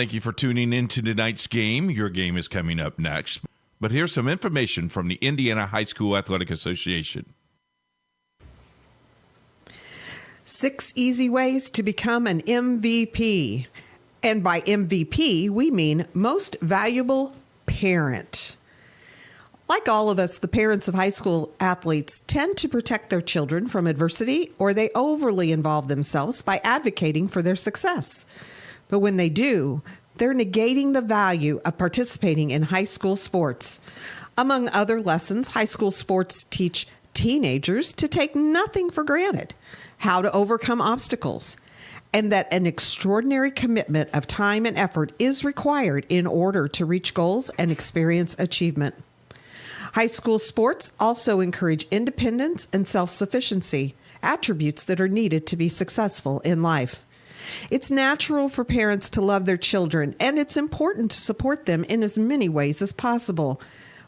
Thank you for tuning in to tonight's game. Your game is coming up next. But here's some information from the Indiana High School Athletic Association. 6 easy ways to become an MVP. And by MVP, we mean most valuable parent. Like all of us, the parents of high school athletes tend to protect their children from adversity, or they overly involve themselves by advocating for their success. But when they do, they're negating the value of participating in high school sports. Among other lessons, high school sports teach teenagers to take nothing for granted, how to overcome obstacles, and that an extraordinary commitment of time and effort is required in order to reach goals and experience achievement. High school sports also encourage independence and self-sufficiency, attributes that are needed to be successful in life. It's natural for parents to love their children, and it's important to support them in as many ways as possible.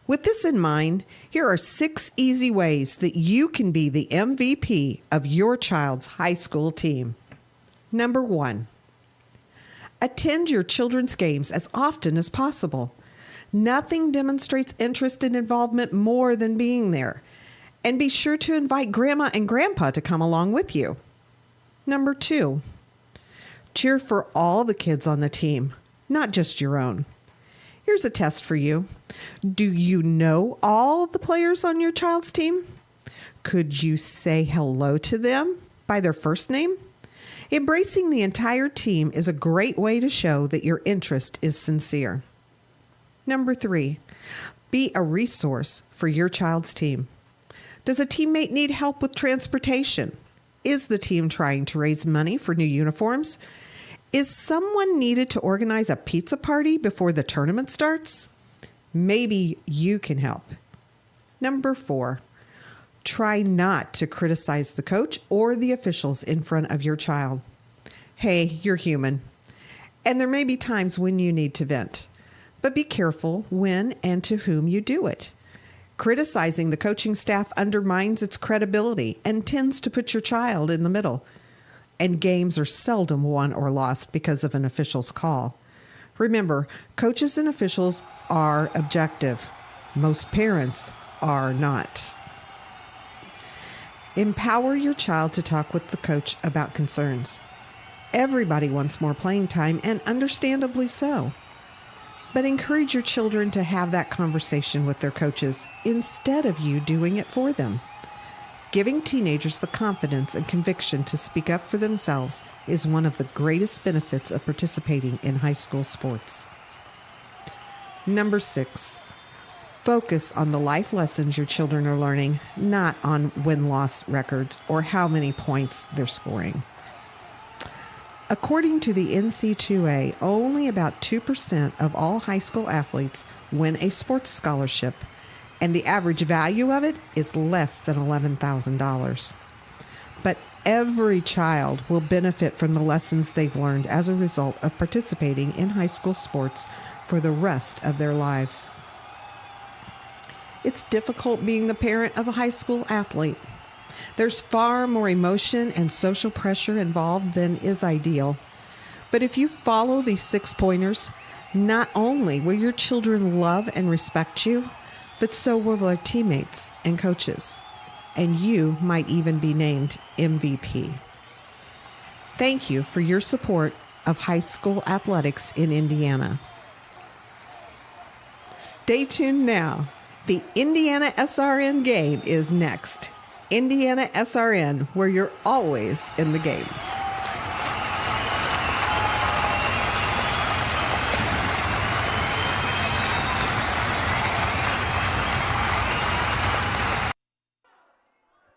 With this in mind, here are 6 easy ways that you can be the MVP of your child's high school team. Number 1, attend your children's games as often as possible. Nothing demonstrates interest and involvement more than being there. And be sure to invite Grandma and Grandpa to come along with you. Number 2, cheer for all the kids on the team, not just your own. Here's a test for you. Do you know all the players on your child's team? Could you say hello to them by their first name? Embracing the entire team is a great way to show that your interest is sincere. Number 3, be a resource for your child's team. Does a teammate need help with transportation? Is the team trying to raise money for new uniforms? Is someone needed to organize a pizza party before the tournament starts? Maybe you can help. Number 4, try not to criticize the coach or the officials in front of your child. Hey, you're human, and there may be times when you need to vent. But be careful when and to whom you do it. Criticizing the coaching staff undermines its credibility and tends to put your child in the middle. And games are seldom won or lost because of an official's call. Remember, coaches and officials are objective. Most parents are not. Empower your child to talk with the coach about concerns. Everybody wants more playing time, and understandably so. But encourage your children to have that conversation with their coaches instead of you doing it for them. Giving teenagers the confidence and conviction to speak up for themselves is one of the greatest benefits of participating in high school sports. Number 6, focus on the life lessons your children are learning, not on win-loss records or how many points they're scoring. According to the NC2A, only about 2% of all high school athletes win a sports scholarship, and the average value of it is less than $11,000. But every child will benefit from the lessons they've learned as a result of participating in high school sports for the rest of their lives. It's difficult being the parent of a high school athlete. There's far more emotion and social pressure involved than is ideal. But if you follow these 6 pointers, not only will your children love and respect you, but so will their teammates and coaches. And you might even be named MVP. Thank you for your support of high school athletics in Indiana. Stay tuned now. The Indiana SRN game is next. Indiana SRN, where you're always in the game.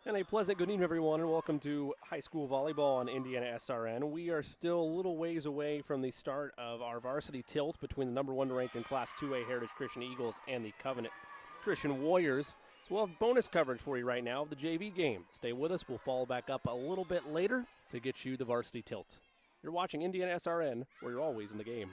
And a pleasant good evening, everyone, and welcome to high school volleyball on Indiana SRN. We are still a little ways away from the start of our varsity tilt between the number 1 ranked in Class 2A Heritage Christian Eagles and the Covenant Christian Warriors. So we'll have bonus coverage for you right now of the JV game. Stay with us. We'll follow back up a little bit later to get you the varsity tilt. You're watching Indiana SRN, where you're always in the game.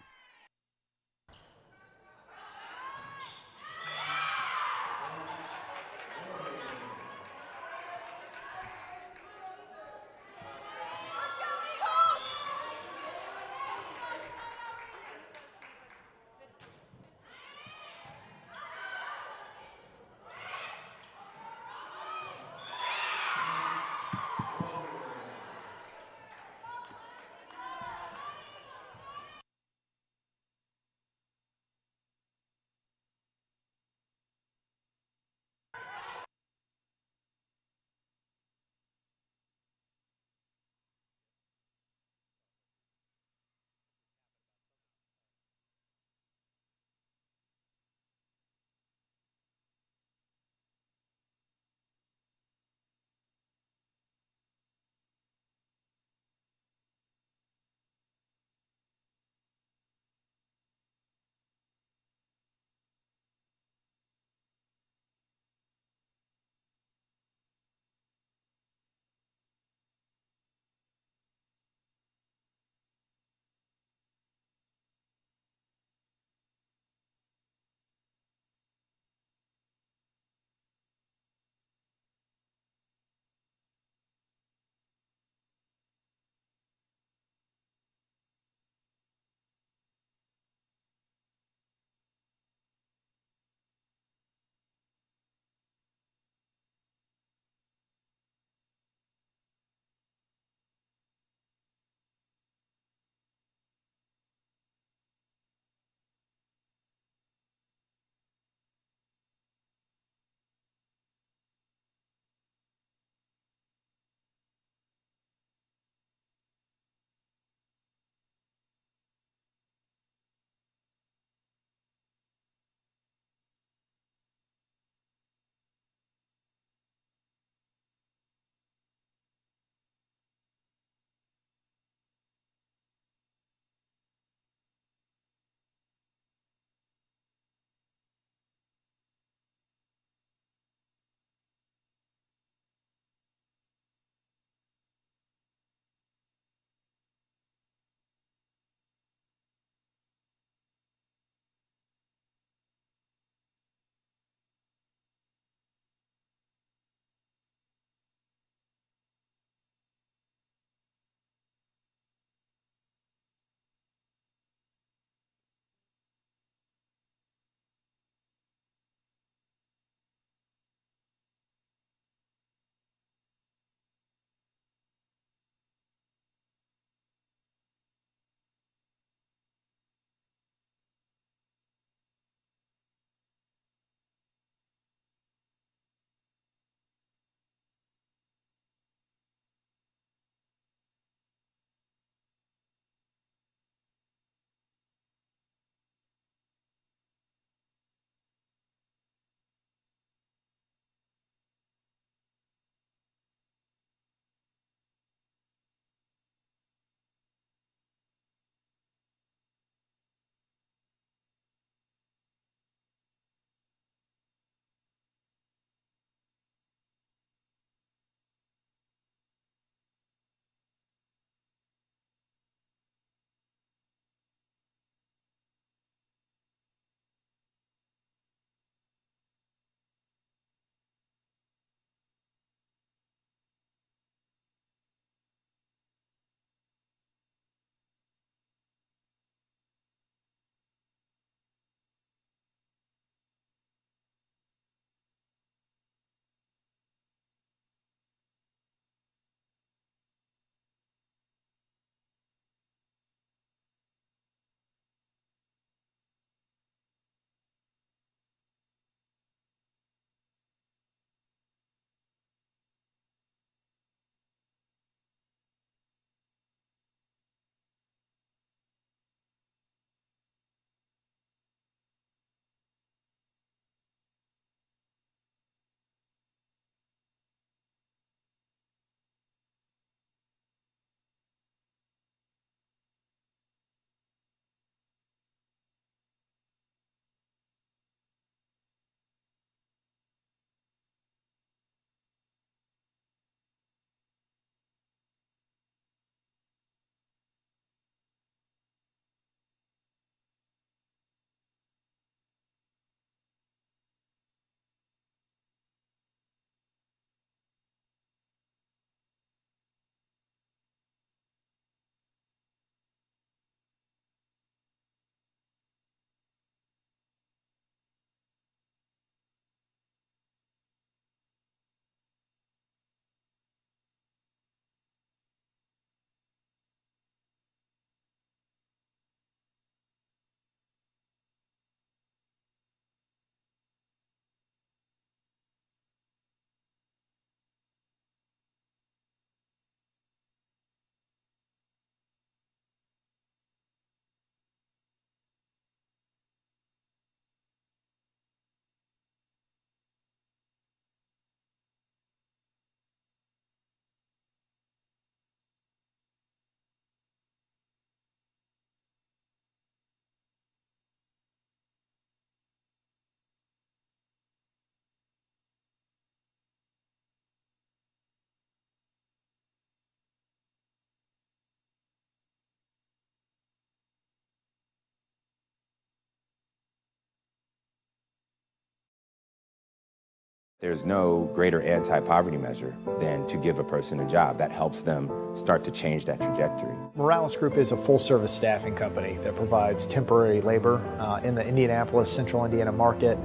There's no greater anti-poverty measure than to give a person a job. That helps them start to change that trajectory. Morales Group is a full-service staffing company that provides temporary labor in the Indianapolis, Central Indiana market.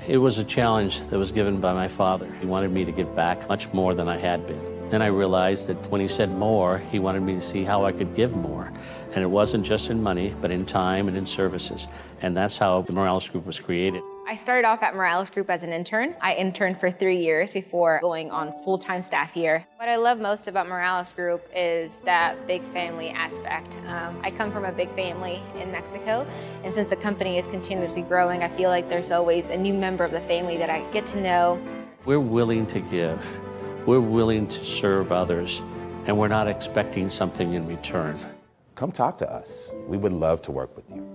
It was a challenge that was given by my father. He wanted me to give back much more than I had been. Then I realized that when he said more, he wanted me to see how I could give more. And it wasn't just in money, but in time and in services. And that's how the Morales Group was created. I started off at Morales Group as an intern. I interned for 3 years before going on full-time staff here. What I love most about Morales Group is that big family aspect. I come from a big family in Mexico, and since the company is continuously growing, I feel like there's always a new member of the family that I get to know. We're willing to give. We're willing to serve others, and we're not expecting something in return. Come talk to us. We would love to work with you.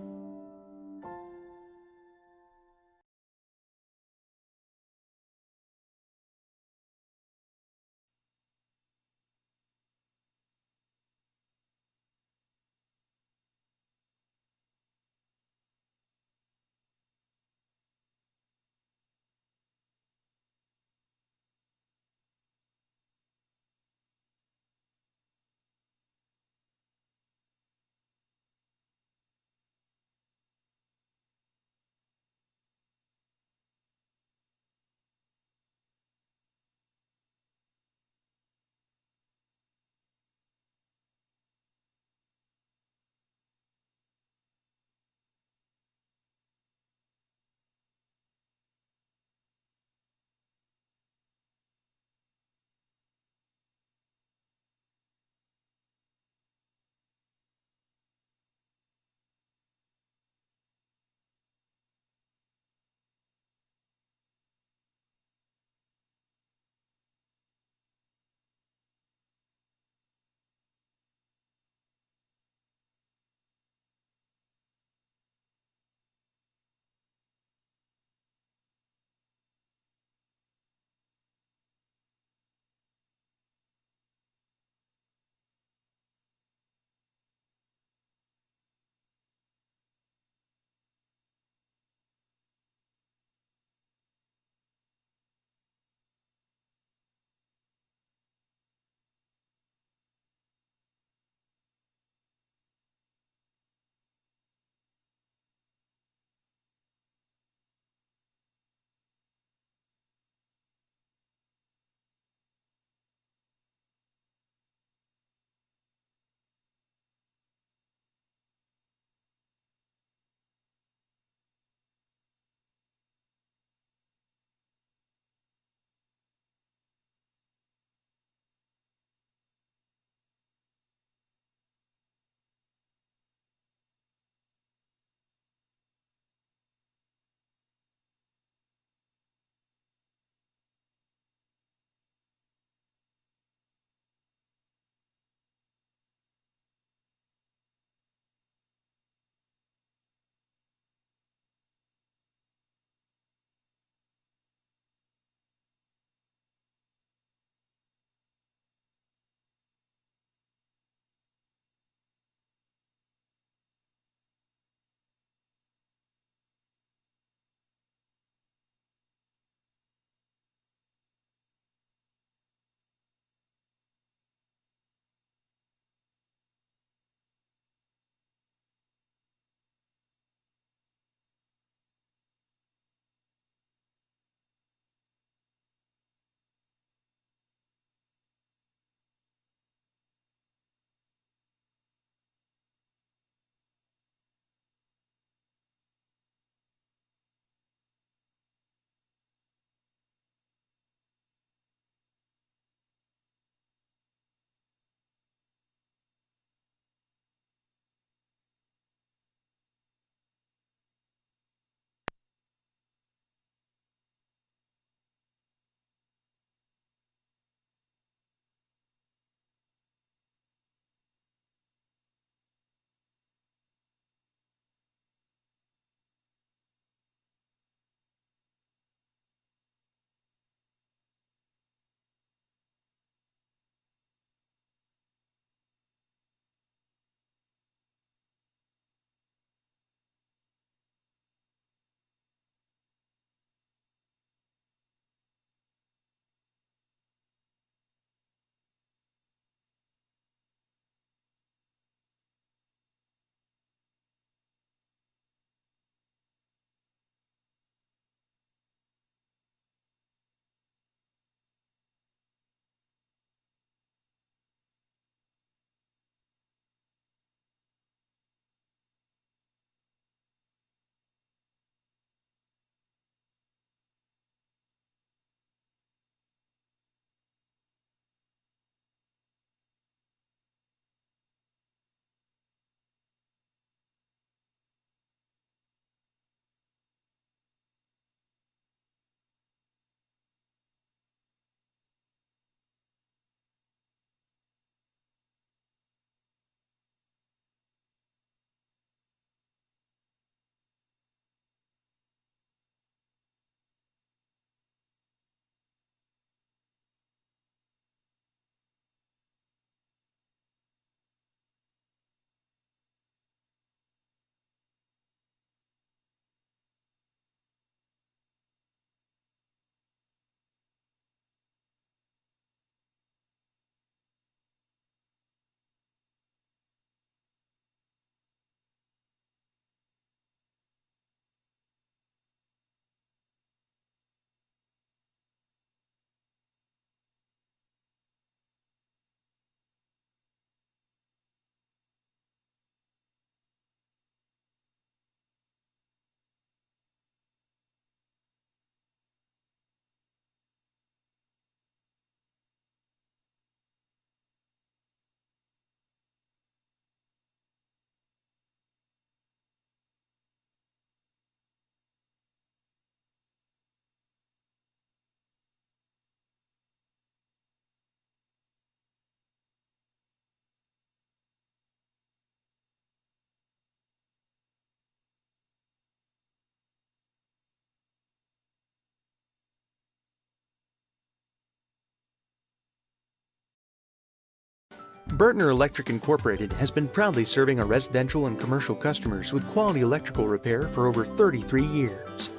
Bertner Electric Incorporated has been proudly serving our residential and commercial customers with quality electrical repair for over 33 years.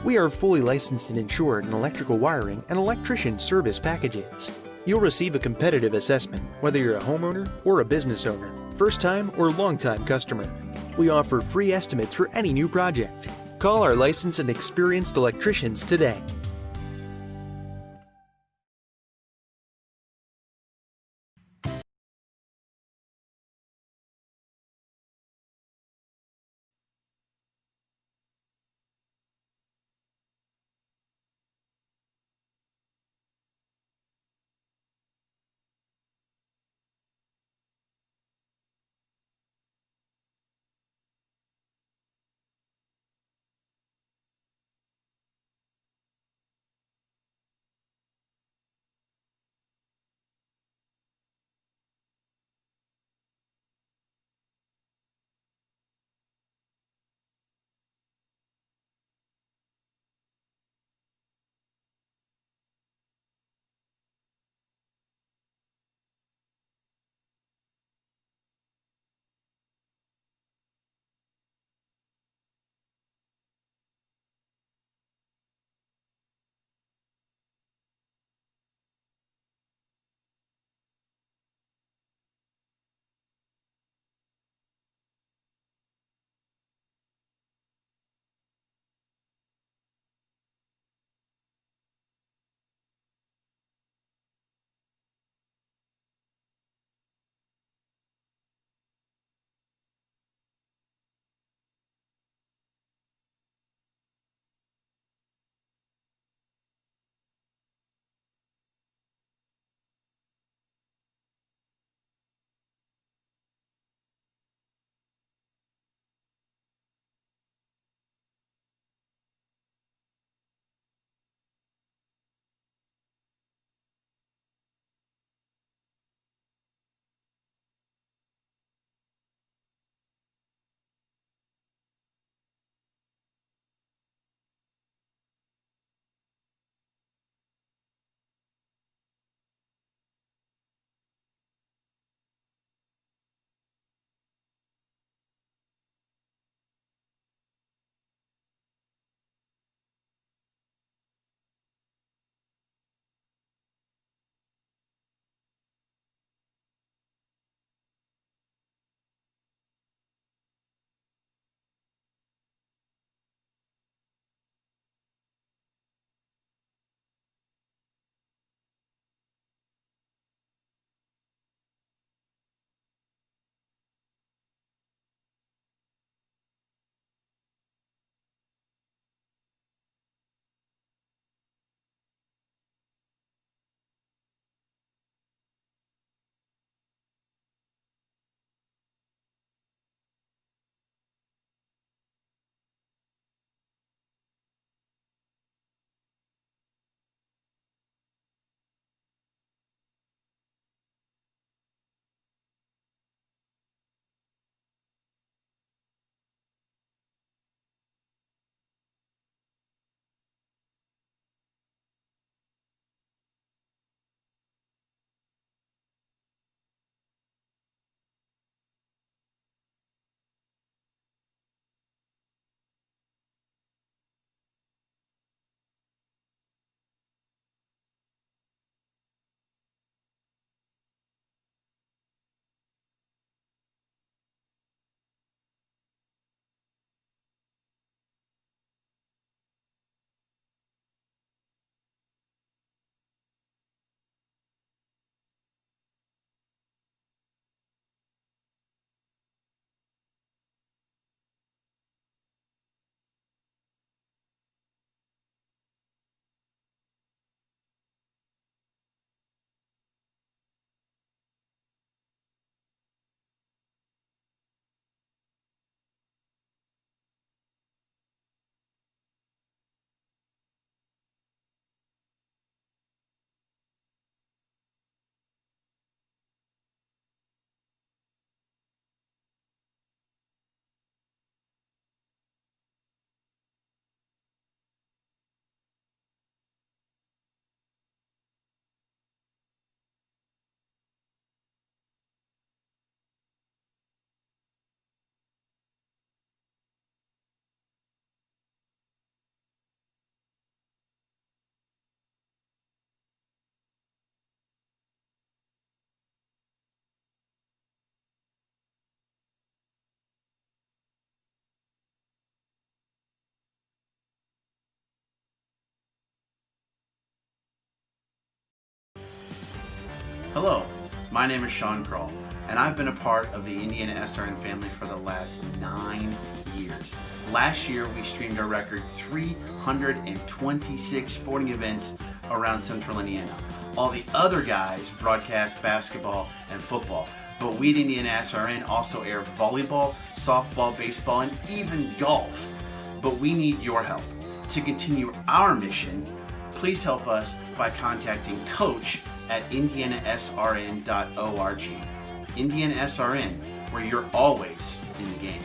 We are fully licensed and insured in electrical wiring and electrician service packages. You'll receive a competitive assessment whether you're a homeowner or a business owner, first-time or long-time customer. We offer free estimates for any new project. Call our licensed and experienced electricians today. Hello, my name is Sean Kroll, and I've been a part of the Indiana SRN family for the last 9 years. Last year, we streamed a record 326 sporting events around Central Indiana. All the other guys broadcast basketball and football, but we at Indiana SRN also air volleyball, softball, baseball, and even golf. But we need your help. To continue our mission, please help us by contacting Coach at indianasrn.org. Indiana SRN, where you're always in the game.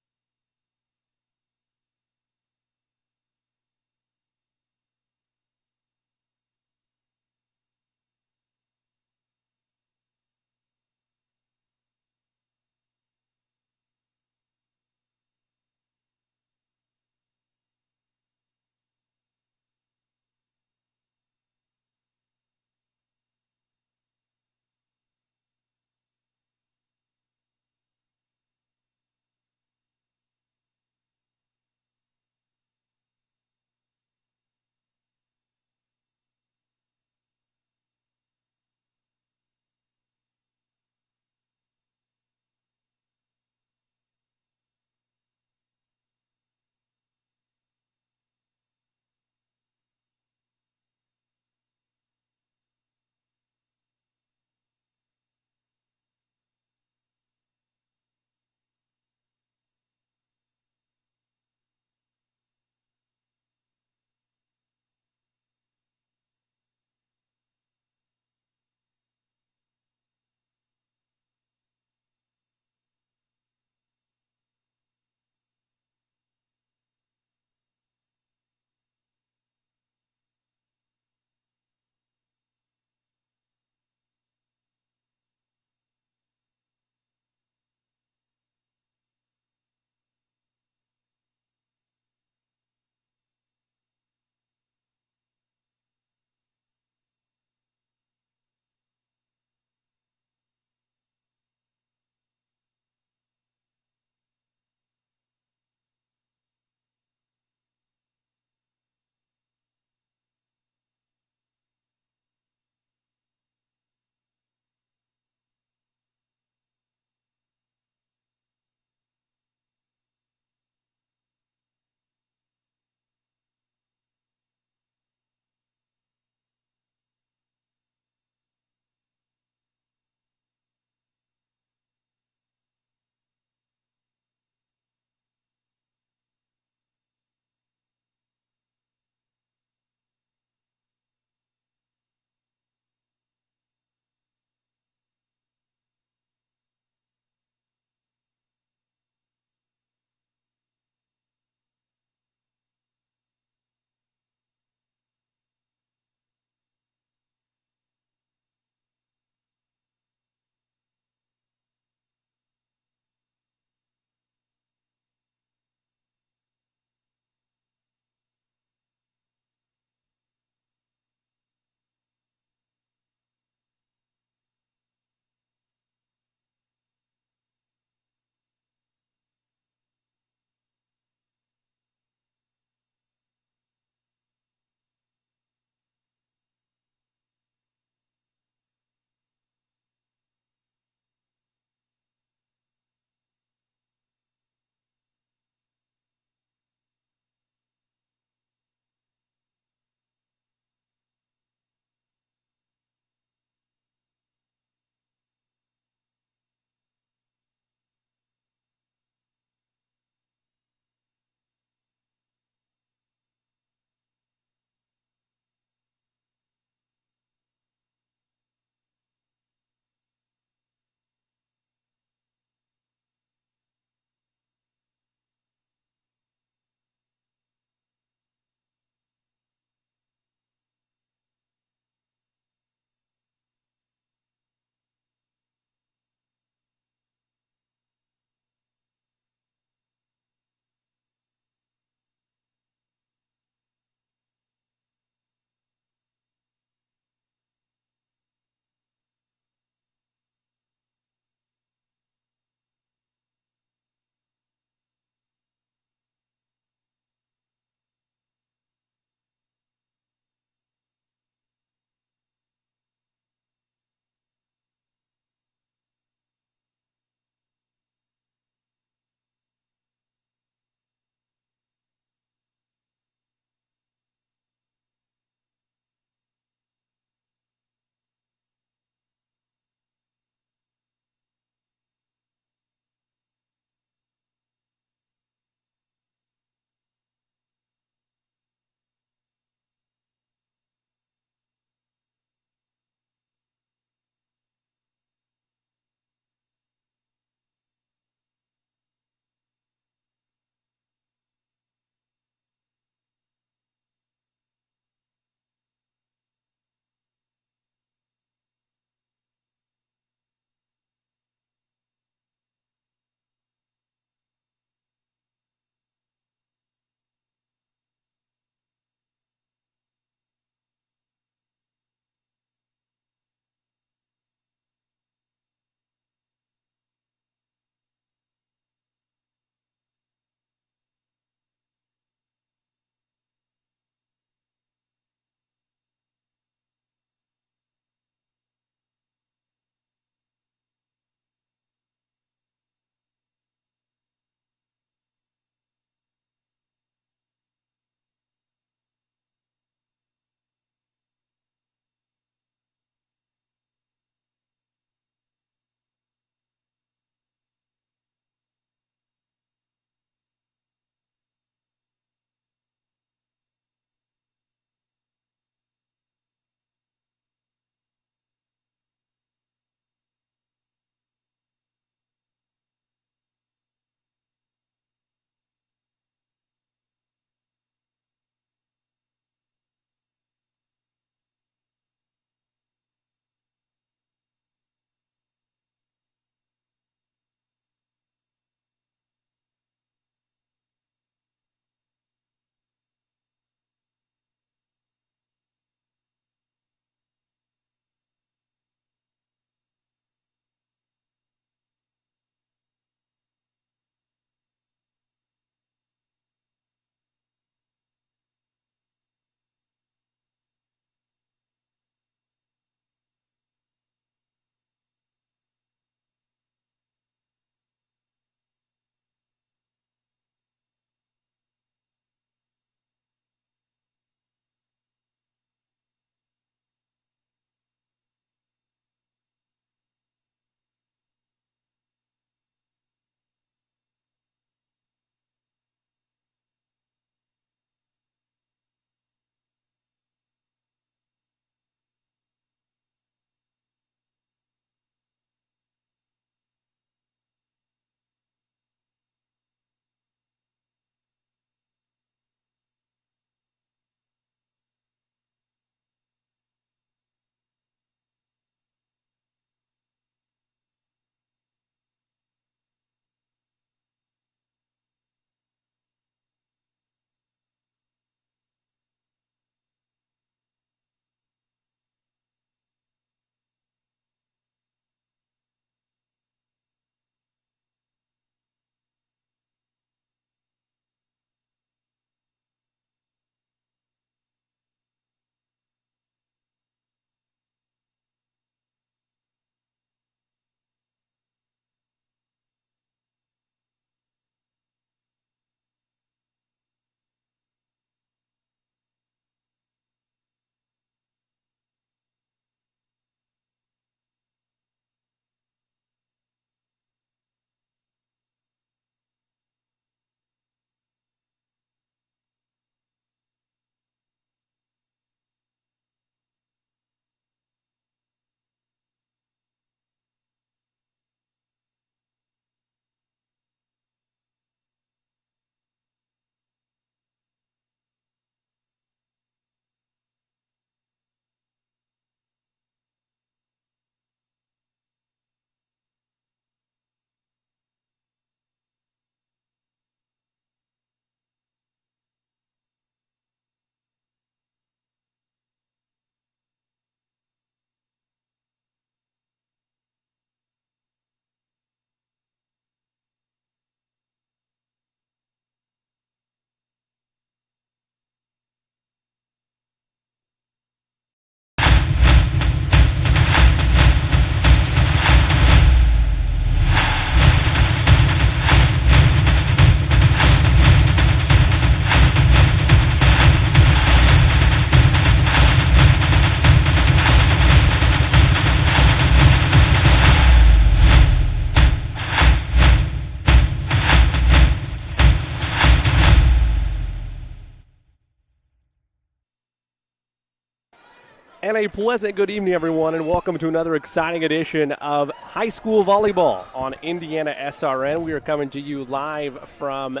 And a pleasant good evening, everyone, and welcome to another exciting edition of High School Volleyball on Indiana SRN. We are coming to you live from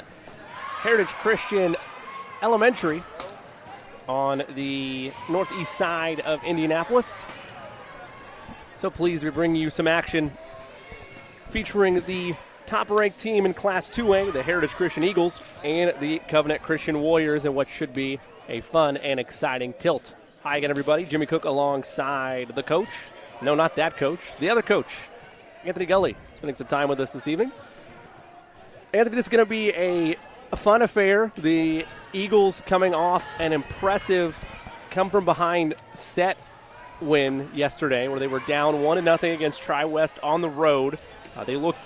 Heritage Christian Elementary on the northeast side of Indianapolis. So pleased to bring you some action featuring the top-ranked team in Class 2A, the Heritage Christian Eagles, and the Covenant Christian Warriors in what should be a fun and exciting tilt. Hi again, everybody. Jimmy Cook alongside the coach. No, not that coach. The other coach, Anthony Gully, spending some time with us this evening. Anthony, this is going to be a fun affair. The Eagles coming off an impressive come-from-behind set win yesterday where they were down 1-0 against Tri-West on the road. They looked,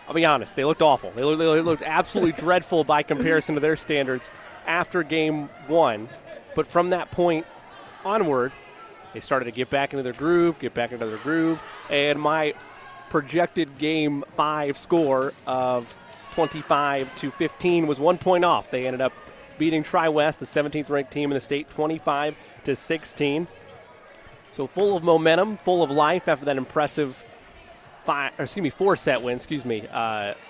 I'll be honest, they looked awful. They looked absolutely dreadful by comparison to their standards after game one. But from that point onward, they started to get back into their groove, and my projected game 5 score of 25-15 was 1 point off. They ended up beating Tri-West, the 17th ranked team in the state, 25-16. So full of momentum, full of life after that impressive 4-set win,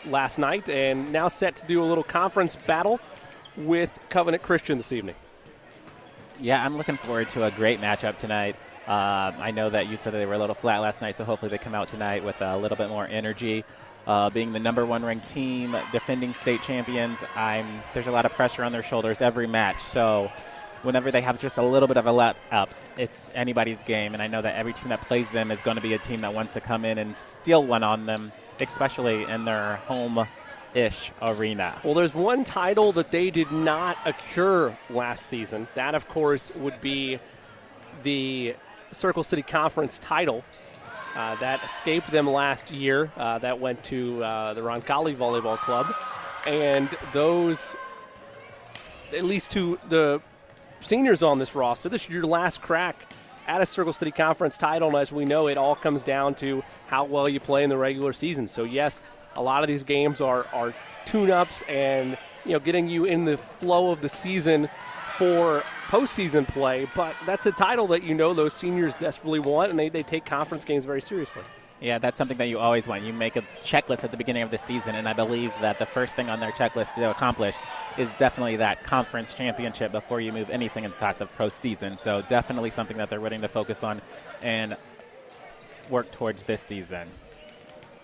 last night, and now set to do a little conference battle with Covenant Christian this evening. Yeah, I'm looking forward to a great matchup tonight. I know that you said that they were a little flat last night, so hopefully they come out tonight with a little bit more energy. Being the number 1 ranked team, defending state champions, there's a lot of pressure on their shoulders every match. So whenever they have just a little bit of a let up, it's anybody's game. And I know that every team that plays them is going to be a team that wants to come in and steal one on them, especially in their home-ish arena. Well, there's one title that they did not accrue last season. That, of course, would be the Circle City Conference title. That escaped them last year. That went to the Roncalli Volleyball Club. And those, at least to the seniors on this roster, this is your last crack at a Circle City Conference title. And as we know, it all comes down to how well you play in the regular season. So, yes, a lot of these games are tune-ups and, getting you in the flow of the season for postseason play. But that's a title that those seniors desperately want, and they take conference games very seriously. Yeah, that's something that you always want. You make a checklist at the beginning of the season, and I believe that the first thing on their checklist to accomplish is definitely that conference championship before you move anything in thoughts of postseason. So definitely something that they're willing to focus on and work towards this season.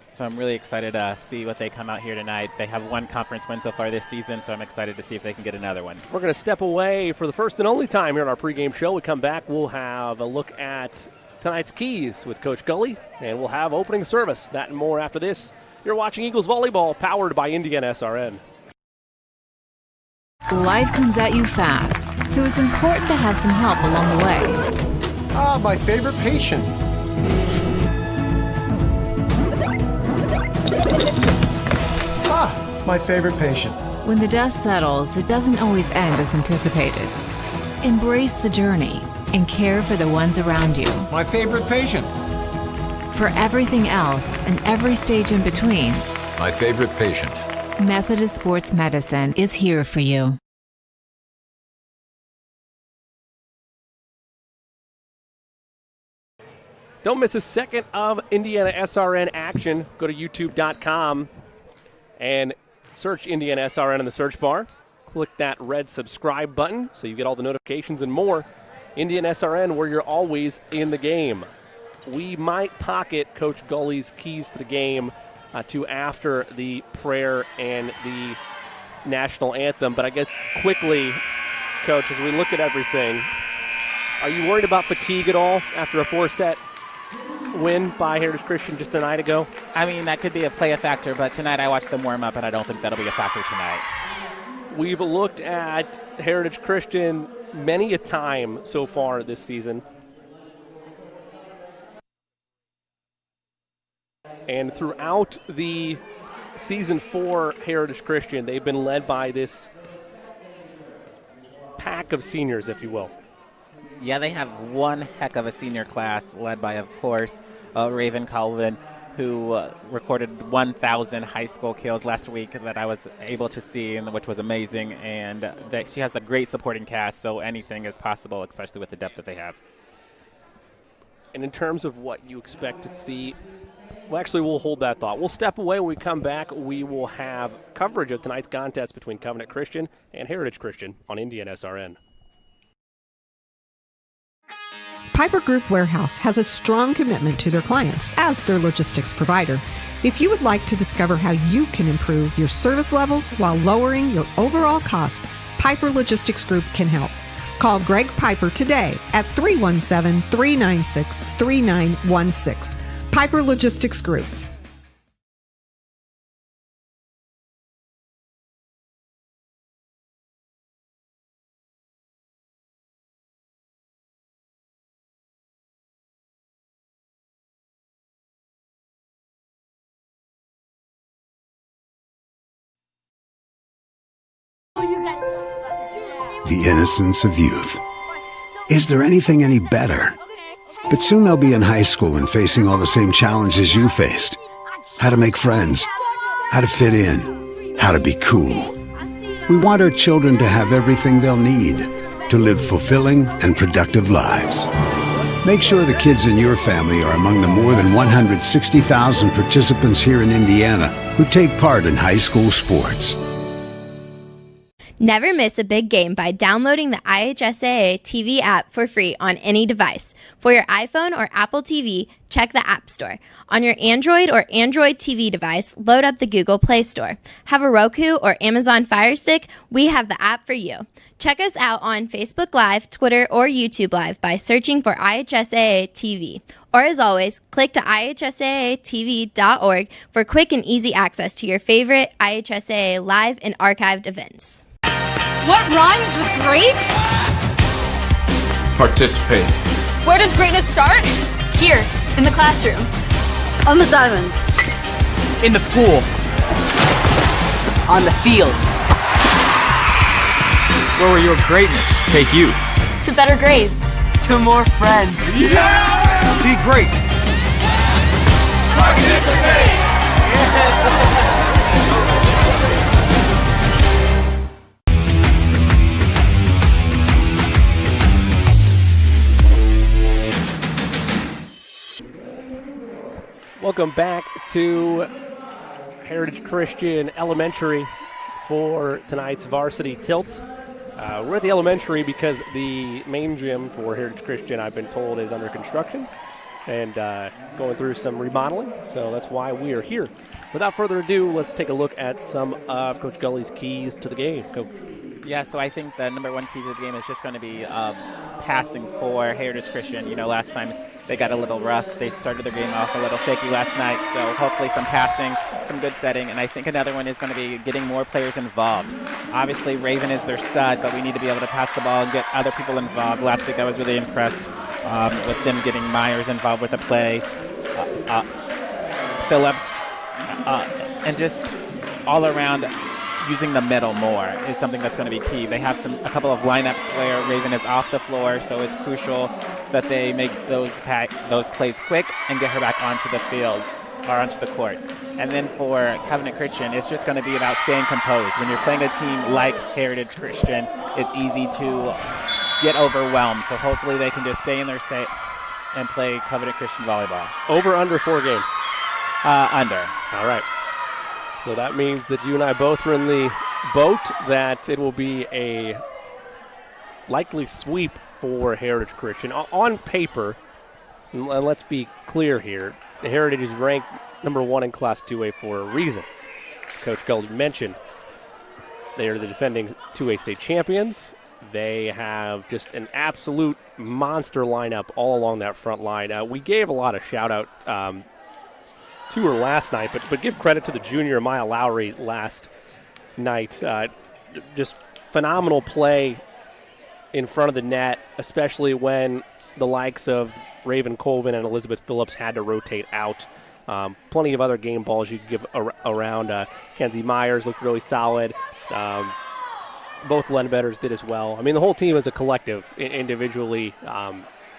So I'm really excited to see what they come out here tonight. They have 1 conference win so far this season, so I'm excited to see if they can get another one. We're going to step away for the first and only time here on our pregame show. We come back, we'll have a look at tonight's keys with Coach Gully, and we'll have opening service. That and more after this. You're watching Eagles Volleyball, powered by Indiana SRN. Life comes at you fast, so it's important to have some help along the way. My favorite patient. My favorite patient. When the dust settles, it doesn't always end as anticipated. Embrace the journey and care for the ones around you. My favorite patient. For everything else and every stage in between, my favorite patient. Methodist Sports Medicine is here for you. Don't miss a second of Indiana SRN action. Go to youtube.com and search Indiana SRN in the search bar. Click that red subscribe button so you get all the notifications and more. Indiana SRN, where you're always in the game. We might pocket Coach Gully's keys to the game to after the prayer and the national anthem. But I guess quickly, Coach, as we look at everything, are you worried about fatigue at all after a 4-set win by Heritage Christian just a night ago? I mean, that could be a factor, but tonight I watched them warm up, and I don't think that'll be a factor tonight. We've looked at Heritage Christian many a time so far this season. And throughout the season for Heritage Christian, they've been led by this pack of seniors, if you will. Yeah, they have one heck of a senior class led by, of course, Raven Colvin, who recorded 1,000 high school kills last week that I was able to see, which was amazing. And that she has a great supporting cast, so anything is possible, especially with the depth that they have. And in terms of what you expect to see, well, actually, we'll hold that thought. We'll step away. When we come back, we will have coverage of tonight's contest between Covenant Christian and Heritage Christian on Indiana SRN. Piper Group Warehouse has a strong commitment to their clients as their logistics provider. If you would like to discover how you can improve your service levels while lowering your overall cost, Piper Logistics Group can help. Call Greg Piper today at 317-396-3916. Piper Logistics Group. The innocence of youth. Is there anything any better? But soon they'll be in high school and facing all the same challenges you faced. How to make friends, how to fit in, how to be cool. We want our children to have everything they'll need to live fulfilling and productive lives. Make sure the kids in your family are among the more than 160,000 participants here in Indiana who take part in high school sports. Never miss a big game by downloading the IHSAA TV app for free on any device. For your iPhone or Apple TV, check the App Store. On your Android or Android TV device, load up the Google Play Store. Have a Roku or Amazon Fire Stick? We have the app for you. Check us out on Facebook Live, Twitter, or YouTube Live by searching for IHSAA TV. Or as always, click to IHSAATV.org for quick and easy access to your favorite IHSAA live and archived events. What rhymes with great? Participate. Where does greatness start? Here, in the classroom. On the diamond. In the pool. On the field. Where will your greatness take you? To better grades. To more friends. Yeah! Be great. Participate! Welcome back to Heritage Christian Elementary for tonight's varsity tilt. We're at the elementary because the main gym for Heritage Christian, I've been told, is under construction and going through some remodeling, so that's why we are here. Without further ado, let's take a look at some of Coach Gully's keys to the game. Coach. Yeah, so I think the number one key to the game is just going to be passing for Heritage Christian. You know, last time they got a little rough. They started their game off a little shaky last night, so hopefully some passing, some good setting, and I think another one is going to be getting more players involved. Obviously, Raven is their stud, but we need to be able to pass the ball and get other people involved. Last week I was really impressed with them getting Myers involved with the play, Phillips, and just all around using the middle more is something that's going to be key. They have a couple of lineups where Raven is off the floor, so it's crucial that they make those plays quick and get her back onto the field or onto the court. And then for Covenant Christian, it's just going to be about staying composed. When you're playing a team like Heritage Christian, it's easy to get overwhelmed. So hopefully they can just stay in their state and play Covenant Christian volleyball. Over, under 4 games? Under. All right. So that means that you and I both are in the boat that it will be a likely sweep for Heritage Christian. On paper, and let's be clear here, Heritage is ranked number 1 in Class 2A for a reason. As Coach Gully mentioned, they are the defending 2A state champions. They have just an absolute monster lineup all along that front line. We gave a lot of shout-out to her last night, but give credit to the junior Maya Lowry last night. Just phenomenal play in front of the net, especially when the likes of Raven Colvin and Elizabeth Phillips had to rotate out. Plenty of other game balls you could give around. Kenzie Myers looked really solid. Both Lenbetters did as well. I mean, the whole team as a collective, individually,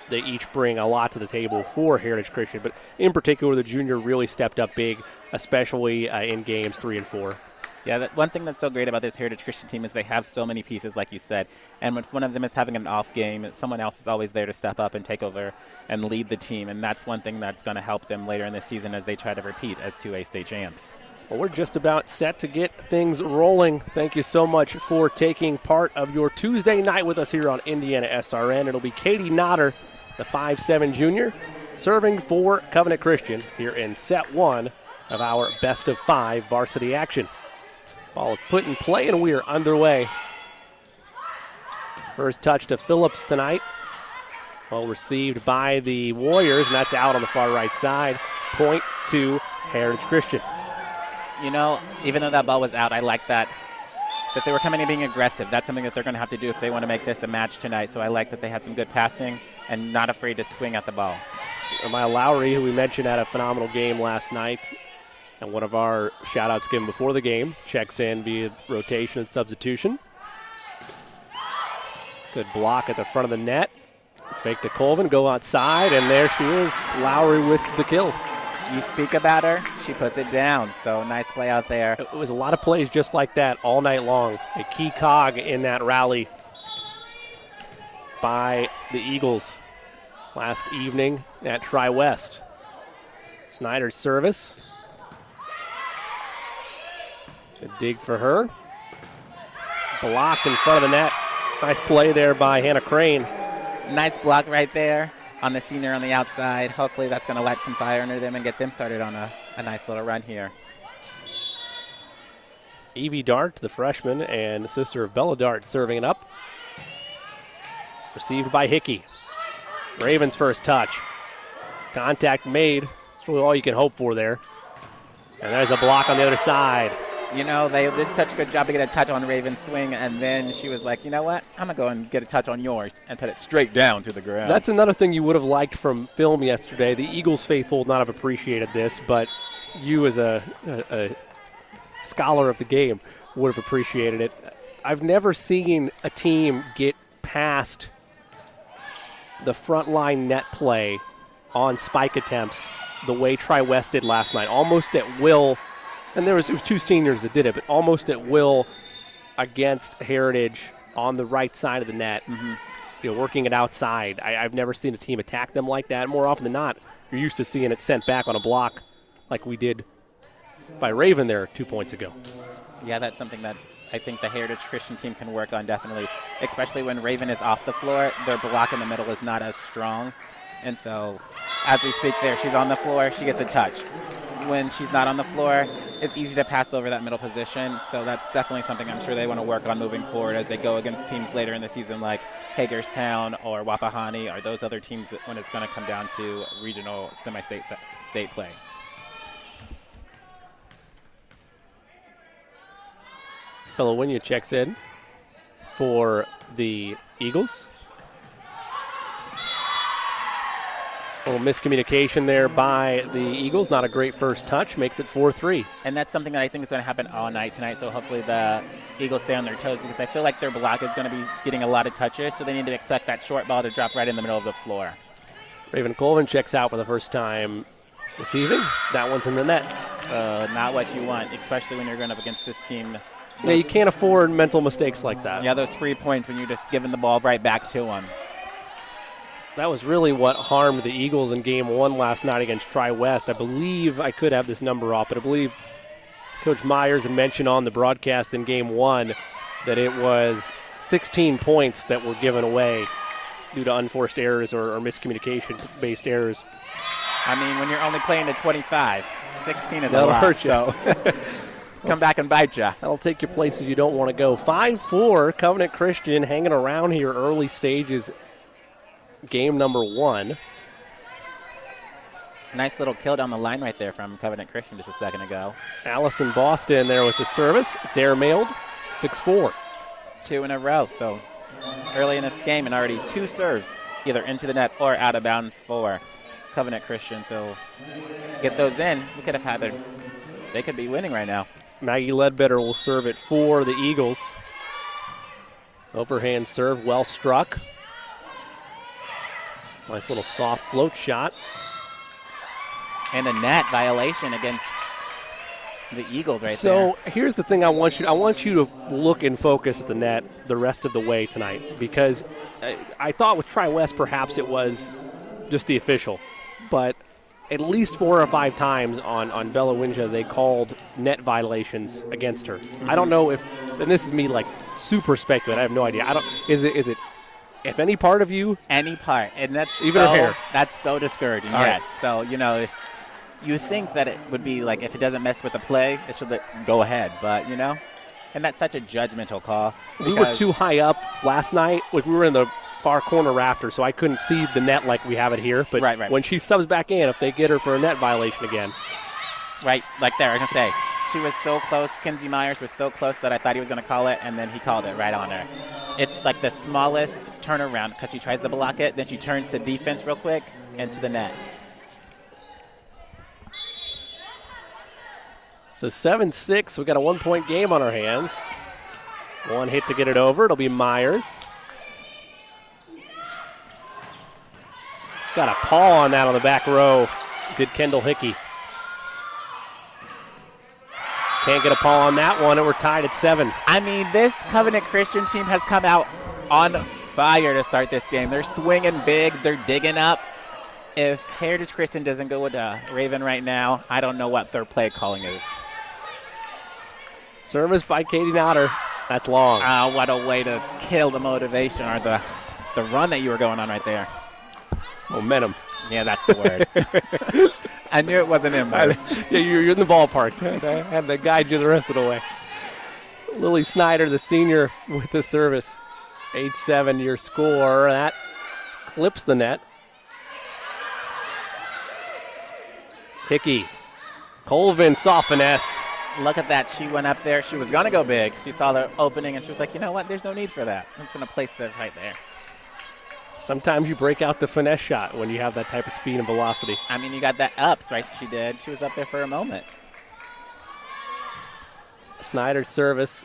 they each bring a lot to the table for Heritage Christian, but in particular, the junior really stepped up big, especially in games 3 and 4. Yeah, one thing that's so great about this Heritage Christian team is they have so many pieces, like you said. And when one of them is having an off game, someone else is always there to step up and take over and lead the team. And that's one thing that's going to help them later in the season as they try to repeat as 2A state champs. Well, we're just about set to get things rolling. Thank you so much for taking part of your Tuesday night with us here on Indiana SRN. It'll be Katie Notter, the 5'7" junior, serving for Covenant Christian here in set 1 of our best of 5 varsity action. Ball is put in play, and we are underway. First touch to Phillips tonight. Well received by the Warriors, and that's out on the far right side. Point to Heritage Christian. You know, even though that ball was out, I like that they were coming and being aggressive. That's something that they're going to have to do if they want to make this a match tonight. So I like that they had some good passing and not afraid to swing at the ball. Jeremiah Lowry, who we mentioned had a phenomenal game last night, and one of our shout-outs given before the game, checks in via rotation and substitution. Good block at the front of the net. Fake to Colvin, go outside, and there she is, Lowry with the kill. You speak about her, she puts it down. So nice play out there. It was a lot of plays just like that all night long. A key cog in that rally by the Eagles last evening at Tri-West. Snyder's service. Good dig for her. Blocked in front of the net. Nice play there by Hannah Crane. Nice block right there on the senior on the outside. Hopefully that's going to light some fire under them and get them started on a nice little run here. Evie Dart, the freshman and sister of Bella Dart, serving it up. Received by Hickey. Ravens first touch. Contact made. That's really all you can hope for there. And there's a block on the other side. You know, they did such a good job to get a touch on Raven's swing, and then she was like, you know what, I'm going to go and get a touch on yours and put it straight down to the ground. That's another thing you would have liked from film yesterday. The Eagles faithful would not have appreciated this, but you as a scholar of the game would have appreciated it. I've never seen a team get past the front line net play on spike attempts the way Tri-West did last night, almost at will. And it was 2 seniors that did it, but almost at will against Heritage on the right side of the net, working it outside. I've never seen a team attack them like that. More often than not, you're used to seeing it sent back on a block like we did by Raven there 2 points ago. Yeah, that's something that I think the Heritage Christian team can work on definitely, especially when Raven is off the floor. Their block in the middle is not as strong. And so as we speak there, she's on the floor, she gets a touch. When she's not on the floor, it's easy to pass over that middle position. So that's definitely something I'm sure they want to work on moving forward as they go against teams later in the season like Hagerstown or Wapahani or those other teams when it's going to come down to regional semi-state state play. Bellawinia checks in for the Eagles. A little miscommunication there by the Eagles. Not a great first touch. Makes it 4-3. And that's something that I think is going to happen all night tonight. So hopefully the Eagles stay on their toes because I feel like their block is going to be getting a lot of touches. So they need to expect that short ball to drop right in the middle of the floor. Raven Colvin checks out for the first time this evening. That one's in the net. Not what you want, especially when you're going up against this team. Yeah, you can't afford mental mistakes like that. Yeah, those 3 points when you're just giving the ball right back to them. That was really what harmed the Eagles in Game 1 last night against Tri-West. I believe, I could have this number off, but I believe Coach Myers had mentioned on the broadcast in Game 1 that it was 16 points that were given away due to unforced errors or miscommunication-based errors. I mean, when you're only playing to 25, 16 is That'll a lot. hurt you. So come back and bite you. That'll take you places you don't want to go. 5-4, Covenant Christian hanging around here early stages. Game number 1. Nice little kill down the line right there from Covenant Christian just a second ago. Allison Boston there with the service. It's air-mailed, 6-4. 2 in a row, so early in this game and already 2 serves either into the net or out of bounds for Covenant Christian. So get those in. We could have had they could be winning right now. Maggie Ledbetter will serve it for the Eagles. Overhand serve, well struck. Nice little soft float shot. And a net violation against The Eagles right there. So here's the thing I want you to look and focus at the net the rest of the way tonight, because I thought with Tri-West perhaps it was just the official, but at least 4 or 5 times on Bella Winja they called net violations against her. I don't know if, and this is me like super speculative, I have no idea. Is it if any part of you? Any part, and that's even her hair. That's so discouraging. All yes. right. So you think that it would be like if it doesn't mess with the play, it should go ahead. But and that's such a judgmental call. We were too high up last night. Like we were in the far corner rafter, so I couldn't see the net like we have it here. But right. When she subs back in, if they get her for a net violation again. Right, like there, I can say. She was so close, Kinsey Myers was so close that I thought he was going to call it, and then he called it right on her. It's like the smallest turnaround because she tries to block it, then she turns to defense real quick into the net. So 7-6, we got a 1-point game on our hands. One hit to get it over, it'll be Myers. Got a paw on that on the back row, did Kendall Hickey. Can't get a paw on that one, and we're tied at 7. I mean, this Covenant Christian team has come out on fire to start this game. They're swinging big, they're digging up. If Heritage Christian doesn't go with Raven right now, I don't know what their play calling is. Service by Katie Notter. That's long. What a way to kill the motivation or the run that you were going on right there. Momentum. Yeah, that's the word. I knew it wasn't him. Yeah, you're in the ballpark. I had to guide you the rest of the way. Lily Snyder, the senior, with the service. 8-7 your score. That clips the net. Hickey. Colvin, soft finesse. Look at that. She went up there. She was going to go big. She saw the opening, and she was like, you know what? There's no need for that. I'm just going to place that right there. Sometimes you break out the finesse shot when you have that type of speed and velocity. I mean, you got that ups, right? She did. She was up there for a moment. Snyder's service.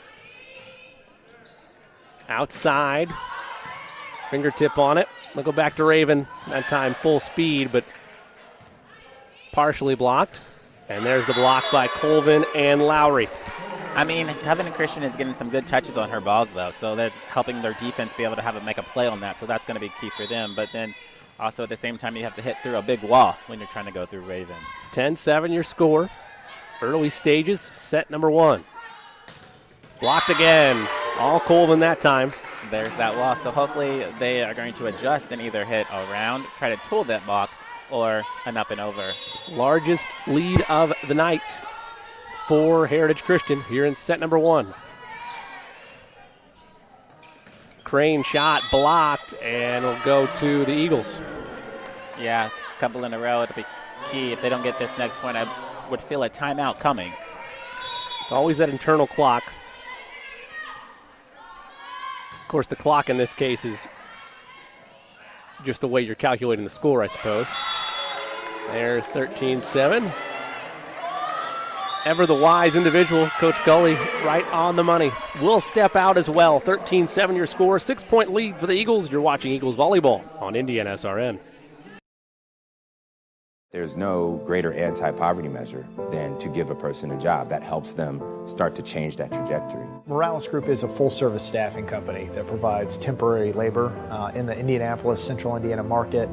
Outside. Fingertip on it. They'll go back to Raven. That time full speed, but partially blocked. And there's the block by Colvin and Lowry. I mean, Covenant Christian is getting some good touches on her balls, though, so they're helping their defense be able to make a play on that, so that's going to be key for them. But then also at the same time, you have to hit through a big wall when you're trying to go through Raven. 10-7 your score. Early stages, set number 1. Blocked again. All Colvin that time. There's that wall, so hopefully they are going to adjust and either hit around, try to tool that block, or an up and over. Largest lead of the night for Heritage Christian here in set number 1. Crane shot blocked, and will go to the Eagles. Yeah, a couple in a row. It'll be key. If they don't get this next point, I would feel a timeout coming. It's always that internal clock. Of course, the clock in this case is just the way you're calculating the score, I suppose. There's 13-7. Ever the wise individual, Coach Gully, right on the money. Will step out as well. 13-7 your score. 6-point lead for the Eagles. You're watching Eagles Volleyball on Indiana SRN. There's no greater anti-poverty measure than to give a person a job. That helps them start to change that trajectory. Morales Group is a full-service staffing company that provides temporary labor in the Indianapolis, Central Indiana market.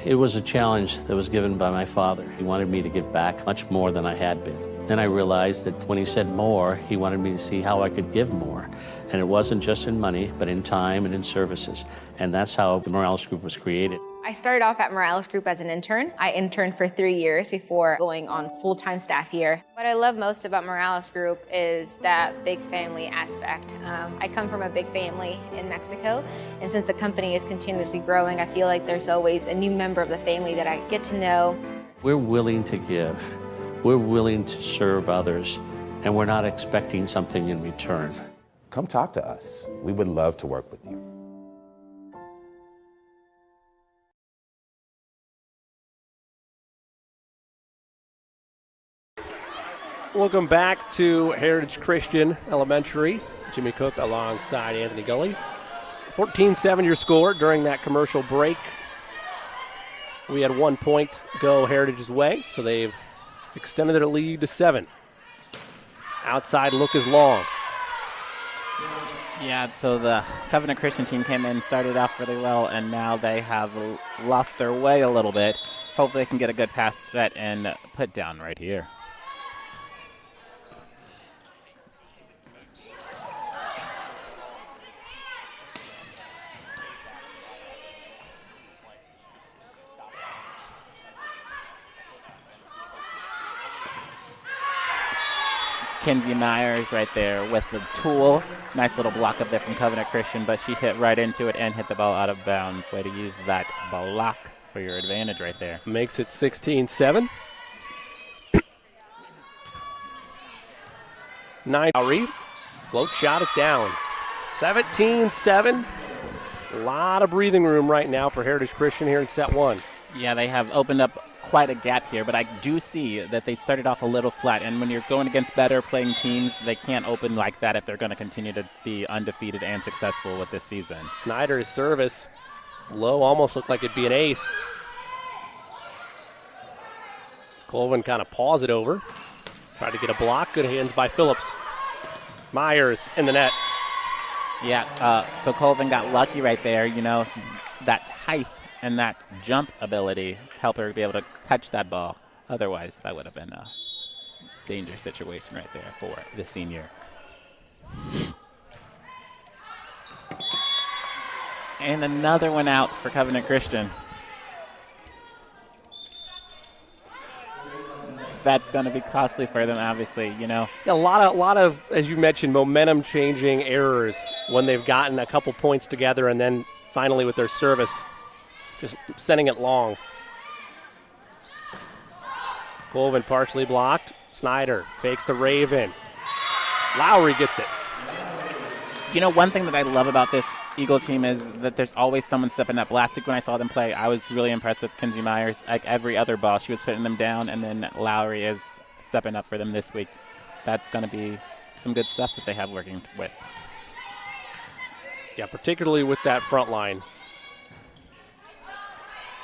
It was a challenge that was given by my father. He wanted me to give back much more than I had been. Then I realized that when he said more, he wanted me to see how I could give more. And it wasn't just in money, but in time and in services. And that's how the Morales Group was created. I started off at Morales Group as an intern. I interned for 3 years before going on full-time staff here. What I love most about Morales Group is that big family aspect. I come from a big family in Mexico, and since the company is continuously growing, I feel like there's always a new member of the family that I get to know. We're willing to give. We're willing to serve others, and we're not expecting something in return. Come talk to us. We would love to work with you. Welcome back to Heritage Christian Elementary. Jimmy Cook alongside Anthony Gully. 14-7 your score during that commercial break. We had 1 point go Heritage's way, so they've extended their lead to 7. Outside look is long. Yeah, so the Covenant Christian team came in, started off really well, and now they have lost their way a little bit. Hopefully they can get a good pass set and put down right here. Kenzie Myers right there with the tool. Nice little block up there from Covenant Christian, but she hit right into it and hit the ball out of bounds. Way to use that block for your advantage right there. Makes it 16-7. Lowry. Float shot is down. 17-7. A lot of breathing room right now for Heritage Christian here in set one. Yeah, they have opened up quite a gap here, but I do see that they started off a little flat, and when you're going against better playing teams, they can't open like that if they're going to continue to be undefeated and successful with this season. Snyder's service low, almost looked like it'd be an ace. Colvin kind of paws it over. Tried to get a block. Good hands by Phillips. Myers in the net. Yeah, so Colvin got lucky right there. You know, that height and that jump ability help her be able to catch that ball. Otherwise, that would have been a dangerous situation right there for the senior. And another one out for Covenant Christian. That's going to be costly for them, obviously, you know. A lot of, as you mentioned, momentum-changing errors when they've gotten a couple points together and then finally with their service, just sending it long. Colvin partially blocked. Snyder fakes to Raven. Lowry gets it. You know, one thing that I love about this Eagle team is that there's always someone stepping up. Last week when I saw them play, I was really impressed with Kenzie Myers. Like every other ball, she was putting them down, and then Lowry is stepping up for them this week. That's going to be some good stuff that they have working with. Yeah, particularly with that front line.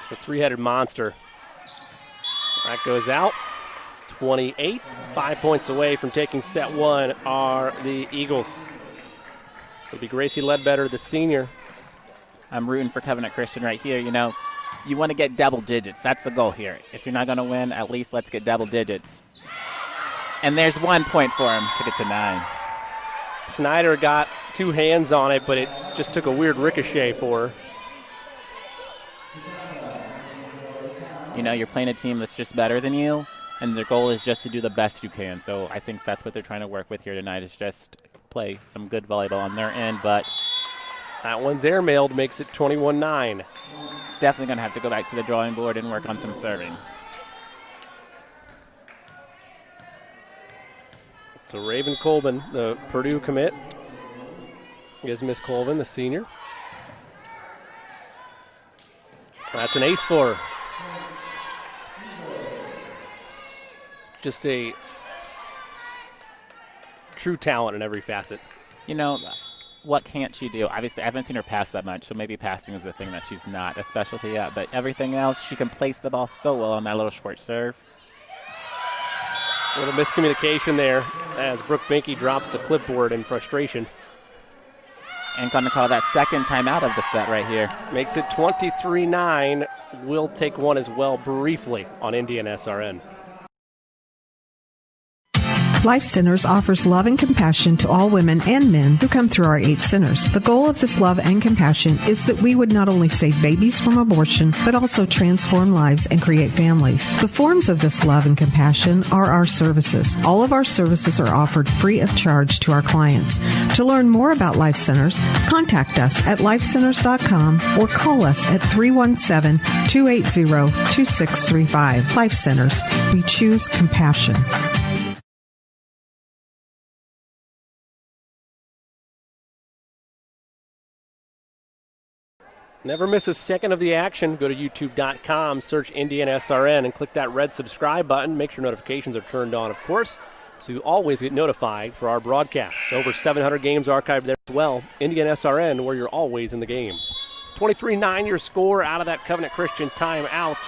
It's a three-headed monster. That goes out. 28. 5 points away from taking set one are the Eagles. It'll be Gracie Ledbetter, the senior. I'm rooting for Covenant Christian right here. You know, you want to get double digits. That's the goal here. If you're not going to win, at least let's get double digits. And there's 1 point for him to get to 9. Snyder got two hands on it, but it just took a weird ricochet for her. You know, you're playing a team that's just better than you, and their goal is just to do the best you can. So I think that's what they're trying to work with here tonight, is just play some good volleyball on their end. But that one's airmailed, makes it 21-9. Definitely going to have to go back to the drawing board and work on some serving. So Raven Colvin, the Purdue commit, is Miss Colvin, the senior. That's an ace for her. Just a true talent in every facet. You know, what can't she do? Obviously, I haven't seen her pass that much, so maybe passing is the thing that she's not a specialty at. But everything else, she can place the ball so well on that little short serve. A little miscommunication there as Brooke Binky drops the clipboard in frustration. And going to call that second timeout of the set right here. Makes it 23-9. We'll take one as well briefly on Indiana SRN. Life Centers offers love and compassion to all women and men who come through our 8 centers. The goal of this love and compassion is that we would not only save babies from abortion, but also transform lives and create families. The forms of this love and compassion are our services. All of our services are offered free of charge to our clients. To learn more about Life Centers, contact us at lifecenters.com or call us at 317-280-2635. Life Centers. We choose compassion. Never miss a second of the action. Go to youtube.com, search Indiana SRN, and click that red subscribe button. Make sure notifications are turned on, of course, so you always get notified for our broadcasts. Over 700 games archived there as well. Indiana SRN, where you're always in the game. 23-9 your score out of that Covenant Christian timeout.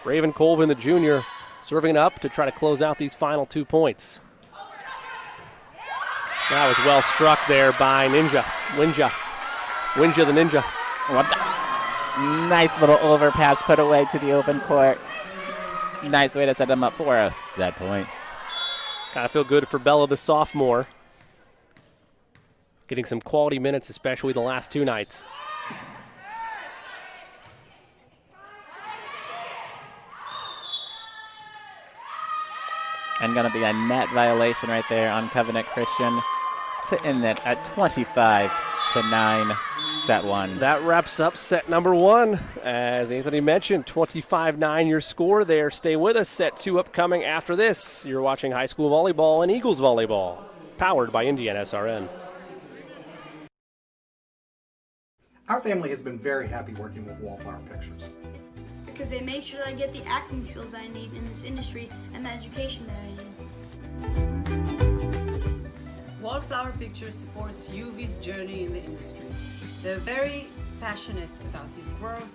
Raven Colvin, the junior, serving it up to try to close out these final 2 points. That was well struck there by Ninja. Winja the Ninja. Nice little overpass put away to the open court. Nice way to set him up for a set point. Kind of feel good for Bella, the sophomore. Getting some quality minutes, especially the last 2 nights. And going to be a net violation right there on Covenant Christian to end it at 25-9, set 1. That wraps up set number 1. As Anthony mentioned, 25-9 your score there. Stay with us. Set 2 upcoming after this. You're watching high school volleyball and Eagles volleyball, powered by Indiana SRN. Our family has been very happy working with Wallflower Pictures, because they make sure that I get the acting skills that I need in this industry and the education that I need. Wallflower Pictures supports UV's journey in the industry. They're very passionate about his growth,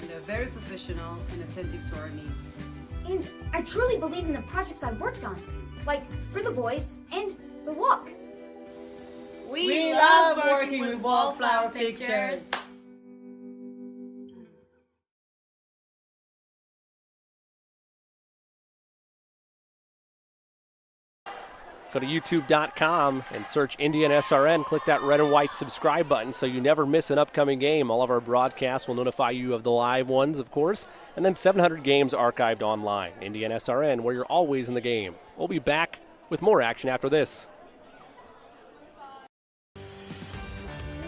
and they're very professional and attentive to our needs. And I truly believe in the projects I've worked on, like For the Boys and The Walk. We love working with Wallflower Pictures. Go to youtube.com and search Indiana SRN. Click that red and white subscribe button so you never miss an upcoming game. All of our broadcasts will notify you of the live ones, of course, and then 700 games archived online. Indiana SRN, where you're always in the game. We'll be back with more action after this.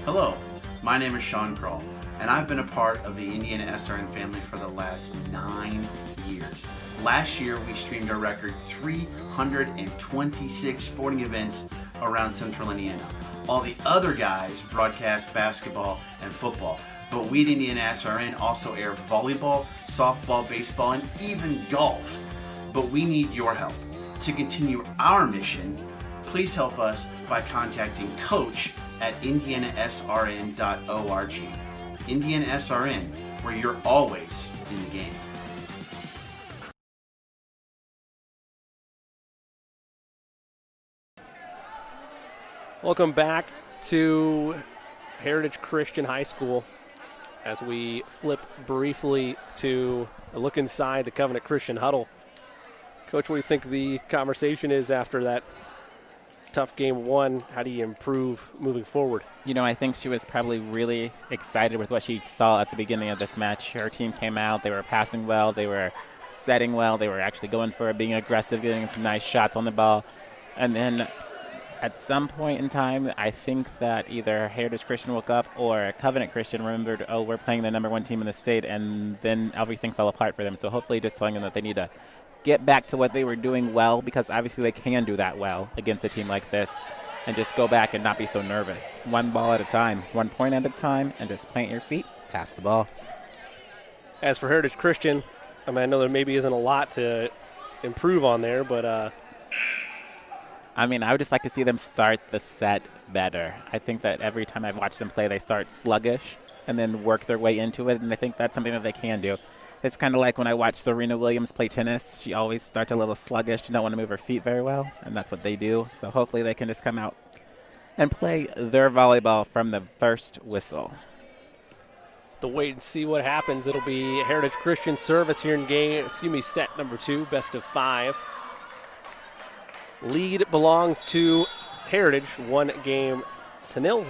Hello, my name is Sean Kroll, and I've been a part of the Indiana SRN family for the last 9 years. Last year, we streamed a record 326 sporting events around Central Indiana. All the other guys broadcast basketball and football, but we at Indiana SRN also air volleyball, softball, baseball, and even golf. But we need your help. To continue our mission, please help us by contacting Coach at indianasrn.org. Indiana SRN, where you're always in the game. Welcome back to Heritage Christian High School as we flip briefly to a look inside the Covenant Christian huddle. Coach, what do you think the conversation is after that tough game 1? How do you improve moving forward? You know, I think she was probably really excited with what she saw at the beginning of this match. Her team came out, they were passing well, they were setting well, they were actually going for it, being aggressive, getting some nice shots on the ball. And then at some point in time, I think that either Heritage Christian woke up or Covenant Christian remembered, oh, we're playing the #1 team in the state, and then everything fell apart for them. So hopefully just telling them that they need to get back to what they were doing well, because obviously they can do that well against a team like this, and just go back and not be so nervous. One ball at a time, 1 point at a time, and just plant your feet, pass the ball. As for Heritage Christian, I know there maybe isn't a lot to improve on there, but I would just like to see them start the set better. I think that every time I've watched them play, they start sluggish and then work their way into it, and I think that's something that they can do. It's kind of like when I watch Serena Williams play tennis. She always starts a little sluggish. She don't want to move her feet very well, and that's what they do. So hopefully they can just come out and play their volleyball from the first whistle. To wait and see what happens. It'll be Heritage Christian service here in set number 2, best of 5. Lead belongs to Heritage, 1-0,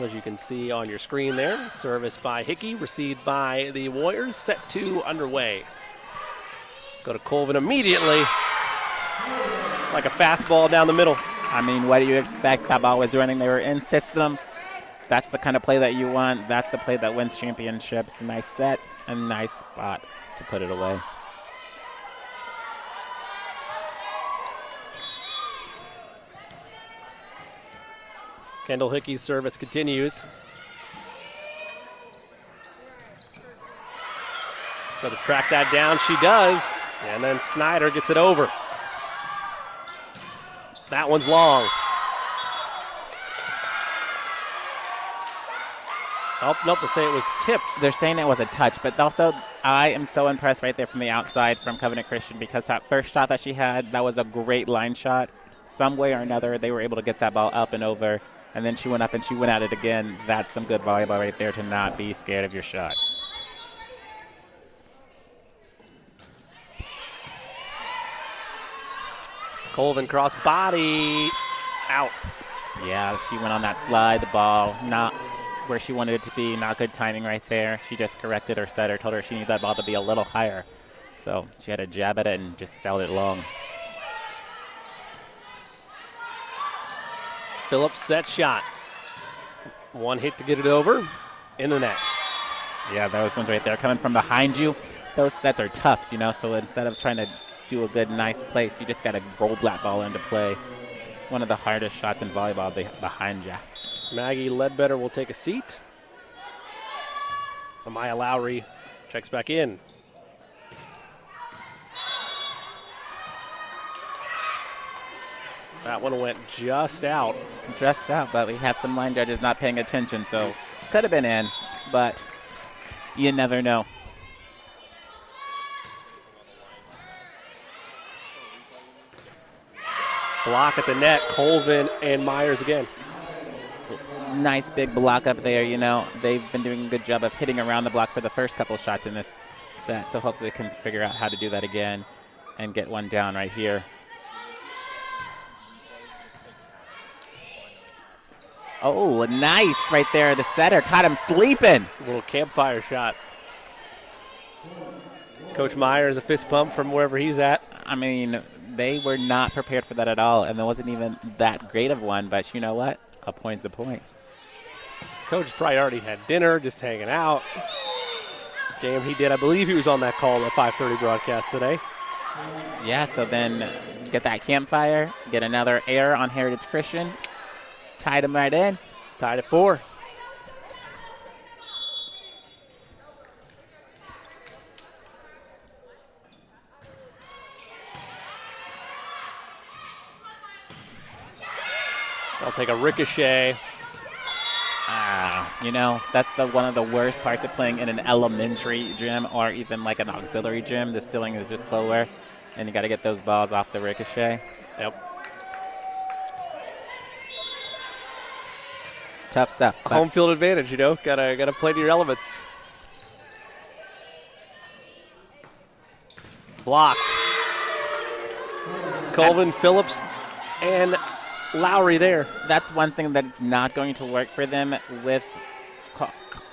as you can see on your screen there. Service by Hickey, received by the Warriors. Set 2 underway. Go to Colvin immediately, like a fastball down the middle. What do you expect? That ball was running. They were in system. That's the kind of play that you want. That's the play that wins championships. Nice set and nice spot to put it away. Kendall Hickey's service continues. Try to track that down. She does. And then Snyder gets it over. That one's long. Oh, nope, they'll say it was tipped. They're saying it was a touch, but also I am so impressed right there from the outside from Covenant Christian, because that first shot that she had, that was a great line shot. Some way or another, they were able to get that ball up and over. And then she went up and she went at it again. That's some good volleyball right there to not be scared of your shot. Colvin cross body, out. Yeah, she went on that slide. The ball not where she wanted it to be. Not good timing right there. She just corrected her setter, told her she needed that ball to be a little higher. So she had to jab at it and just sailed it long. Phillips set shot. One hit to get it over. In the net. Yeah, those ones right there coming from behind you. Those sets are tough, you know, so instead of trying to do a good, nice place, you just got to roll that ball into play. One of the hardest shots in volleyball behind you. Maggie Ledbetter will take a seat. Amaya Lowry checks back in. That one went just out. Just out, but we have some line judges not paying attention, so could have been in, but you never know. Block at the net, Colvin and Myers again. Nice big block up there, you know. They've been doing a good job of hitting around the block for the first couple shots in this set, so hopefully they can figure out how to do that again and get one down right here. Oh, nice right there. The setter caught him sleeping. A little campfire shot. Coach Myers, a fist pump from wherever he's at. I mean, they were not prepared for that at all, and there wasn't even that great of one, but you know what? A point's a point. Coach probably already had dinner, just hanging out. Game he did. I believe he was on that call at 5:30 broadcast today. Yeah, so then get that campfire, get another error on Heritage Christian. Tied him right in. Tied at 4. I'll take a ricochet. You know, that's one of the worst parts of playing in an elementary gym or even like an auxiliary gym. The ceiling is just lower, and you got to get those balls off the ricochet. Yep. Tough stuff. Home field advantage, you know. Gotta play to your elements. Blocked. Colvin, Phillips, and Lowry there. That's one thing that it's not going to work for them with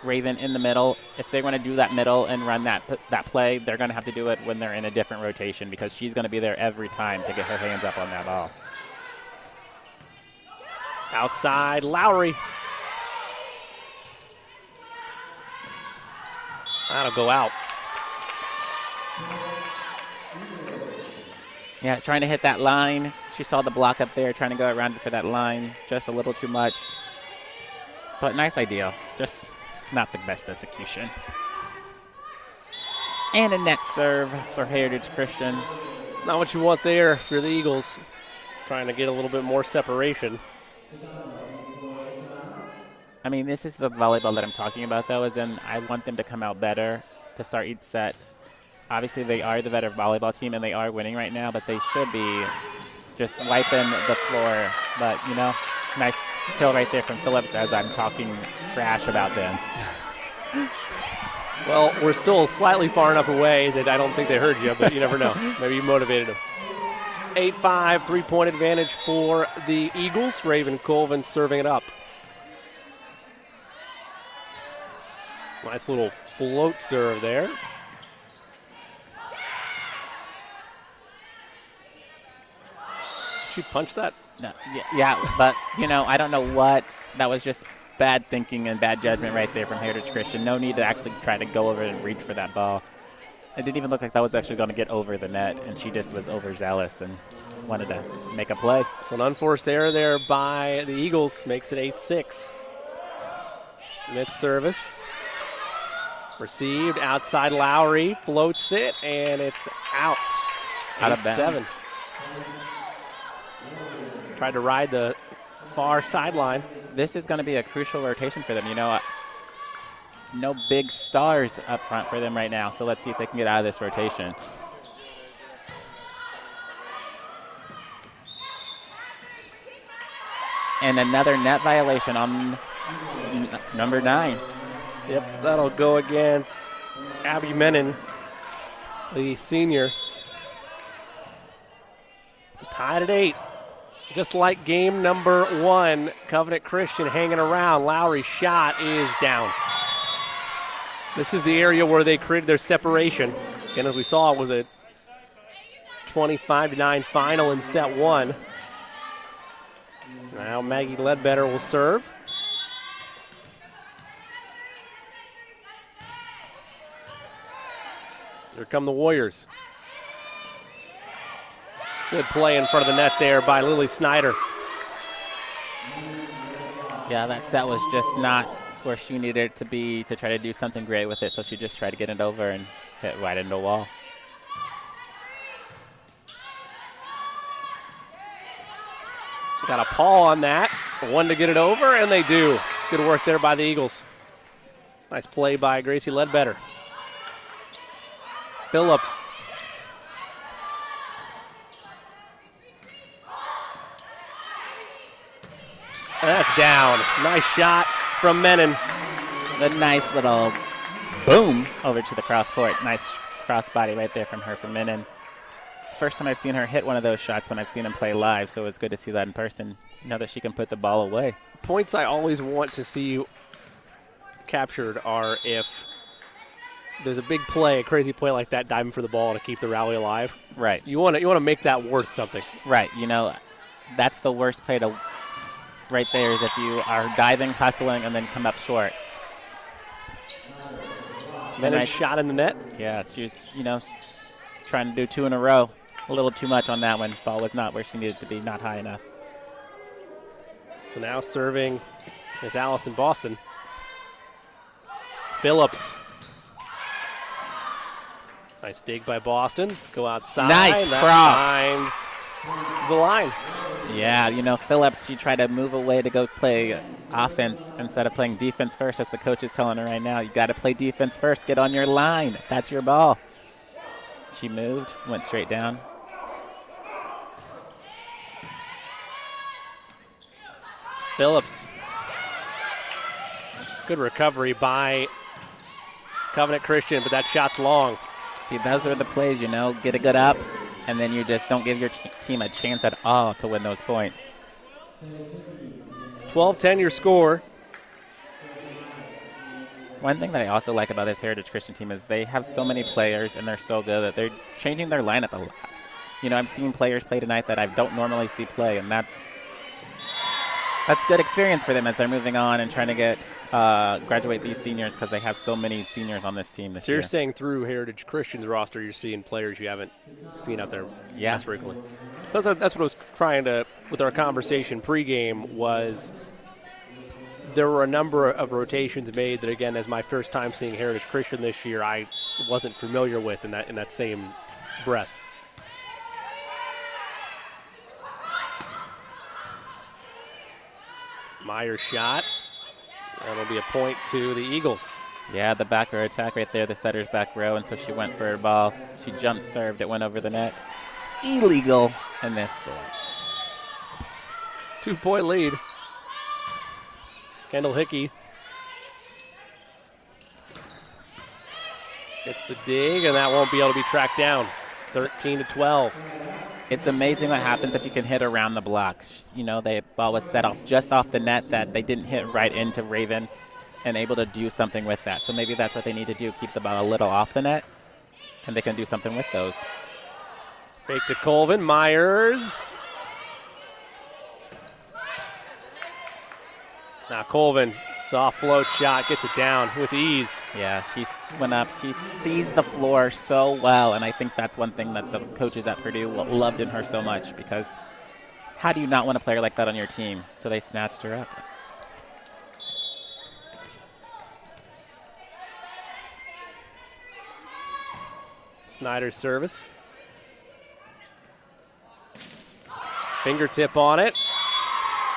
Raven in the middle. If they're going to do that middle and run that play, they're going to have to do it when they're in a different rotation because she's going to be there every time to get her hands up on that ball. Outside, Lowry. That'll go out. Yeah, trying to hit that line. She saw the block up there, trying to go around it for that line. Just a little too much. But nice idea. Just not the best execution. And a net serve for Heritage Christian. Not what you want there for the Eagles. Trying to get a little bit more separation. I mean, this is the volleyball that I'm talking about, though, as in I want them to come out better to start each set. Obviously, they are the better volleyball team, and they are winning right now, but they should be just wiping the floor. But, you know, nice kill right there from Phillips as I'm talking trash about them. Well, we're still slightly far enough away that I don't think they heard you, but you never know. Maybe you motivated them. 8-5, 3-point advantage for the Eagles. Raven Colvin serving it up. Nice little float serve there. She punched that? No, yeah, but, you know, I don't know what. That was just bad thinking and bad judgment right there from Heritage Christian. No need to actually try to go over and reach for that ball. It didn't even look like that was actually going to get over the net, and she just was overzealous and wanted to make a play. So an unforced error there by the Eagles makes it 8-6. Mid service. Received outside Lowry, floats it, and it's out. Out of bounds. 8-7. Tried to ride the far sideline. This is going to be a crucial rotation for them. You know, no big stars up front for them right now, so let's see if they can get out of this rotation. And another net violation on number 9. Yep, that'll go against Abby Menon, the senior. Tied at 8. Just like game number 1, Covenant Christian hanging around. Lowry's shot is down. This is the area where they created their separation. And as we saw, it was a 25-9 final in set 1. Now Maggie Ledbetter will serve. Here come the Warriors. Good play in front of the net there by Lily Snyder. Yeah, that set was just not where she needed it to be to try to do something great with it, so she just tried to get it over and hit right into the wall. Got a paw on that. One to get it over, and they do. Good work there by the Eagles. Nice play by Gracie Ledbetter. Phillips. And that's down. Nice shot from Menon. The nice little boom over to the cross court. Nice cross body right there from her from Menon. First time I've seen her hit one of those shots when I've seen him play live, so it's good to see that in person. Now that she can put the ball away. Points I always want to see captured are if there's a big play, a crazy play like that, diving for the ball to keep the rally alive. Right. You want to make that worth something. Right. You know, that's the worst play to right there is if you are diving, hustling, and then come up short. Menon shot in the net. Yeah, she's, trying to do 2 in a row. A little too much on that one. Ball was not where she needed to be, not high enough. So now serving is Allison Boston. Phillips. Nice dig by Boston. Go outside. Nice that cross. finds the line. Yeah, Phillips, she tried to move away to go play offense instead of playing defense first, as the coach is telling her right now. You got to play defense first. Get on your line. That's your ball. She moved, went straight down. Phillips. Good recovery by Covenant Christian, but that shot's long. See, those are the plays, get a good up, and then you just don't give your team a chance at all to win those points. 12-10 your score. One thing that I also like about this Heritage Christian team is they have so many players, and they're so good that they're changing their lineup a lot. I've seen players play tonight that I don't normally see play, and that's good experience for them as they're moving on and trying to get graduate these seniors, because they have so many seniors on this team this year. So you're saying through Heritage Christian's roster, you're seeing players you haven't seen out there as frequently. So that's what I was trying to, with our conversation pregame, was there were a number of rotations made that, again, as my first time seeing Heritage Christian this year, I wasn't familiar with in that same breath. Meyer's shot. That'll be a point to the Eagles. Yeah, the back row attack right there, the setter's back row, until she went for her ball. She jump served, it went over the net. Illegal in this score. 2-point lead. Kendall Hickey gets the dig, and that won't be able to be tracked down. 13-12. It's amazing what happens if you can hit around the blocks. The ball was set off just off the net, that they didn't hit right into Raven, and able to do something with that. So maybe that's what they need to do, keep the ball a little off the net, and they can do something with those. Fake to Colvin. Myers. Now Colvin, soft float shot, gets it down with ease. Yeah, she went up. She sees the floor so well, and I think that's one thing that the coaches at Purdue loved in her so much, because how do you not want a player like that on your team? So they snatched her up. Snyder's service. Fingertip on it.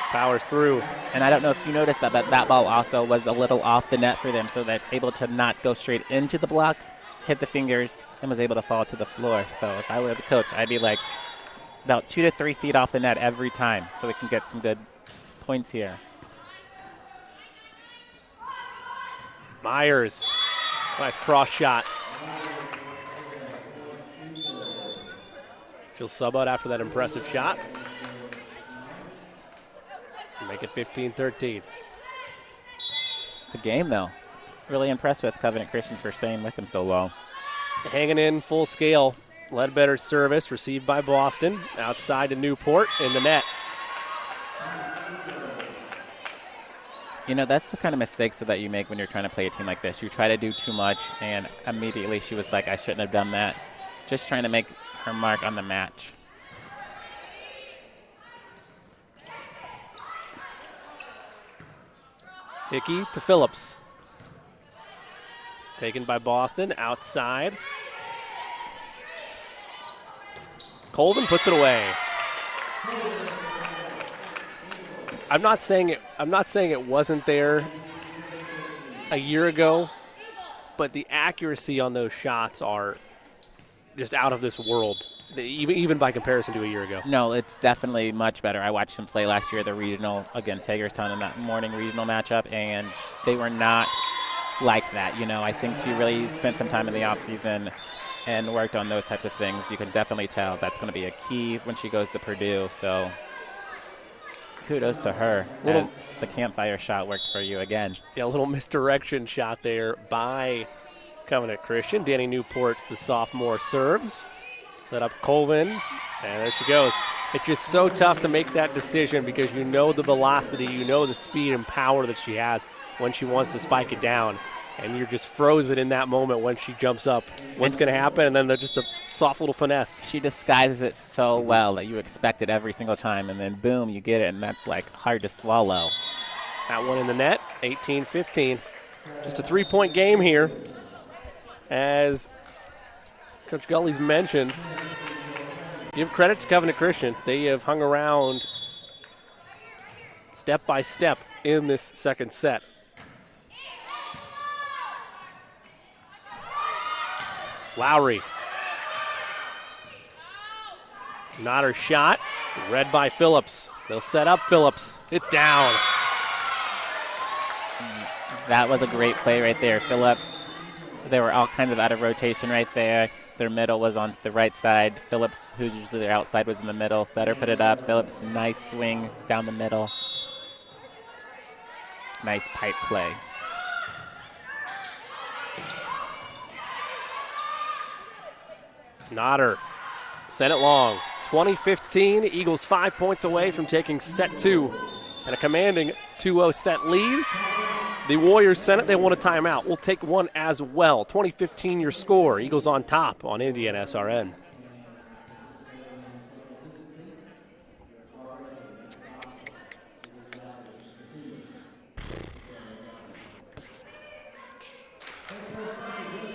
Powers through. And I don't know if you noticed that, but that ball also was a little off the net for them, so that's able to not go straight into the block, hit the fingers, and was able to fall to the floor. So if I were the coach, I'd be like about 2 to 3 feet off the net every time, so we can get some good points here. Myers. Nice cross shot. She'll sub out after that impressive shot. Make it 15-13. It's a game, though. Really impressed with Covenant Christian for staying with them so long. Hanging in full scale. Ledbetter's service received by Boston. Outside to Newport in the net. You know, that's the kind of mistakes that you make when you're trying to play a team like this. You try to do too much, and immediately she was like, I shouldn't have done that. Just trying to make her mark on the match. Hickey to Phillips. Taken by Boston, outside. Colvin puts it away. I'm not saying it wasn't there a year ago, but the accuracy on those shots are just out of this world, even by comparison to a year ago. No, it's definitely much better. I watched them play last year, the regional against Hagerstown in that morning regional matchup, and they were not like that. You know, I think she really spent some time in the offseason and worked on those types of things. You can definitely tell that's going to be a key when she goes to Purdue. So kudos to her as the campfire shot worked for you again. Yeah, a little misdirection shot there by Covenant Christian. Danny Newport, the sophomore, serves. Set up Colvin, and there she goes. It's just so tough to make that decision because you know the velocity, you know the speed and power that she has when she wants to spike it down. And you're just frozen in that moment when she jumps up. What's going to happen? And then they're just a soft little finesse. She disguises it so well that you expect it every single time, and then boom, you get it, and that's like hard to swallow. That one in the net, 18-15. Just a 3-point game here. As Coach Gully's mentioned, give credit to Covenant Christian. They have hung around step by step in this second set. Lowry. Not her shot. Read by Phillips. They'll set up Phillips. It's down. That was a great play right there. Phillips, they were all kind of out of rotation right there. Their middle was on the right side. Phillips, who's usually their outside, was in the middle. Setter put it up. Phillips, nice swing down the middle. Nice pipe play. Nodder sent it long. 20-15, Eagles 5 points away from taking set 2 and a commanding 2-0 set lead. The Warriors sent it. They want a timeout. We'll take one as well. 20-15 your score. Eagles on top on Indiana SRN.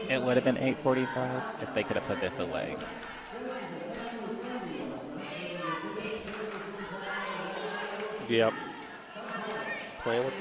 It would have been 8:45 if they could have put this away. Yep. Playing with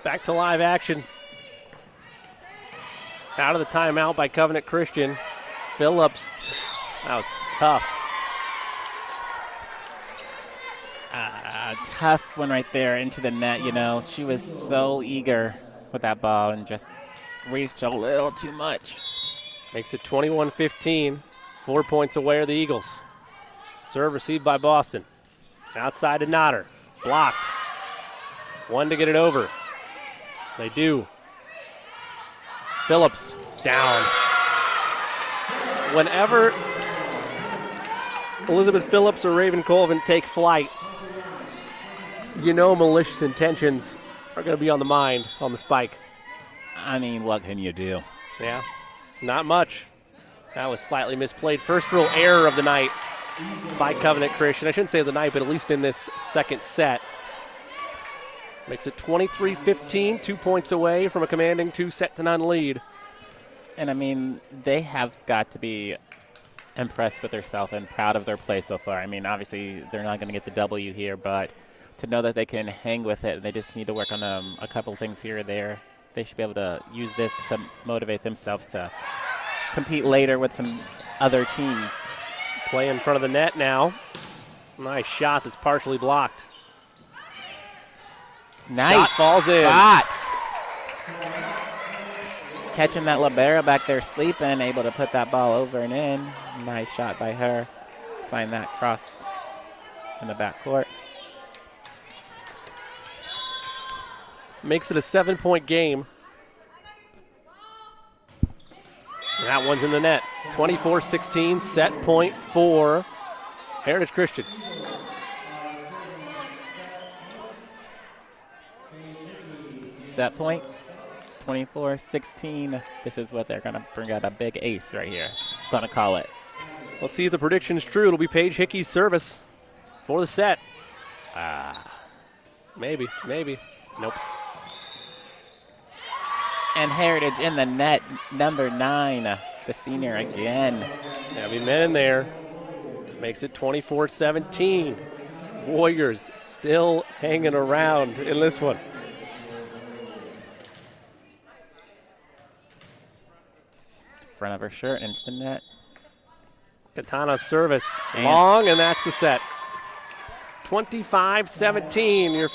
back to live action. Out of the timeout by Covenant Christian. Phillips, that was tough. Tough one right there into the net, you know. She was so eager with that ball and just reached a little too much. Makes it 21-15. 4 points away are the Eagles. Serve received by Boston. Outside to Nodder. Blocked. One to get it over. They do. Phillips down. Whenever Elizabeth Phillips or Raven Colvin take flight, you know malicious intentions are going to be on the mind on the spike. I mean, what can you do? Yeah, not much. That was slightly misplayed. First real error of the night by Covenant Christian. I shouldn't say of the night, but at least in this second set. Makes it 23-15, 2 points away from a commanding 2-0 lead. And, I mean, they have got to be impressed with themselves and proud of their play so far. I mean, obviously, they're not going to get the W here, but to know that they can hang with it, they just need to work on a couple things here or there. They should be able to use this to motivate themselves to compete later with some other teams. Play in front of the net now. Nice shot that's partially blocked. Nice. Shot falls in. Shot. Catching that libero back there sleeping, able to put that ball over and in. Nice shot by her. Find that cross in the backcourt. Makes it a 7-point game. That one's in the net. 24-16, set point for Heritage Christian. Set point, 24-16. This is what they're going to bring out, a big ace right here. Going to call it. Let's see if the prediction's true. It'll be Paige Hickey's service for the set. Maybe. Nope. And Heritage in the net, number 9, the senior again. Heavy men in there. Makes it 24-17. Warriors still hanging around in this one. Front of her shirt into the net. Katana's service long, and that's the set. 25-17, your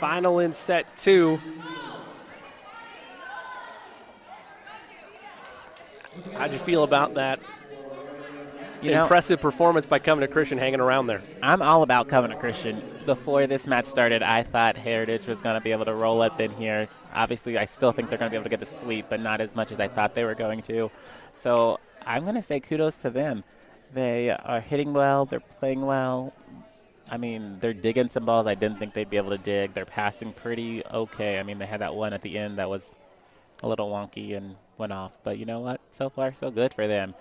final in set 2. How'd you feel about that impressive performance by Covenant Christian hanging around there? I'm all about Covenant Christian. Before this match started, I thought Heritage was going to be able to roll up in here. Obviously, I still think they're going to be able to get the sweep, but not as much as I thought they were going to. So I'm going to say kudos to them. They are hitting well. They're playing well. I mean, they're digging some balls I didn't think they'd be able to dig. They're passing pretty okay. I mean, they had that one at the end that was a little wonky and went off. But you know what? So far, so good for them.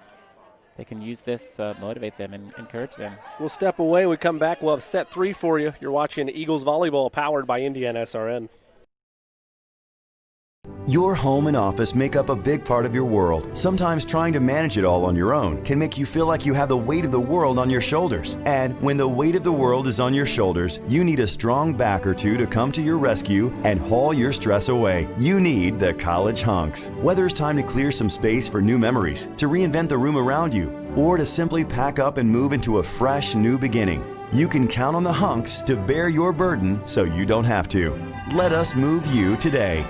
They can use this to motivate them and encourage them. We'll step away. When we come back, we'll have set 3 for you. You're watching Eagles Volleyball, powered by Indiana SRN. Your home and office make up a big part of your world. Sometimes trying to manage it all on your own can make you feel like you have the weight of the world on your shoulders. And when the weight of the world is on your shoulders, you need a strong back or two to come to your rescue and haul your stress away. You need the College Hunks. Whether it's time to clear some space for new memories, to reinvent the room around you, or to simply pack up and move into a fresh new beginning, you can count on the Hunks to bear your burden so you don't have to. Let us move you today.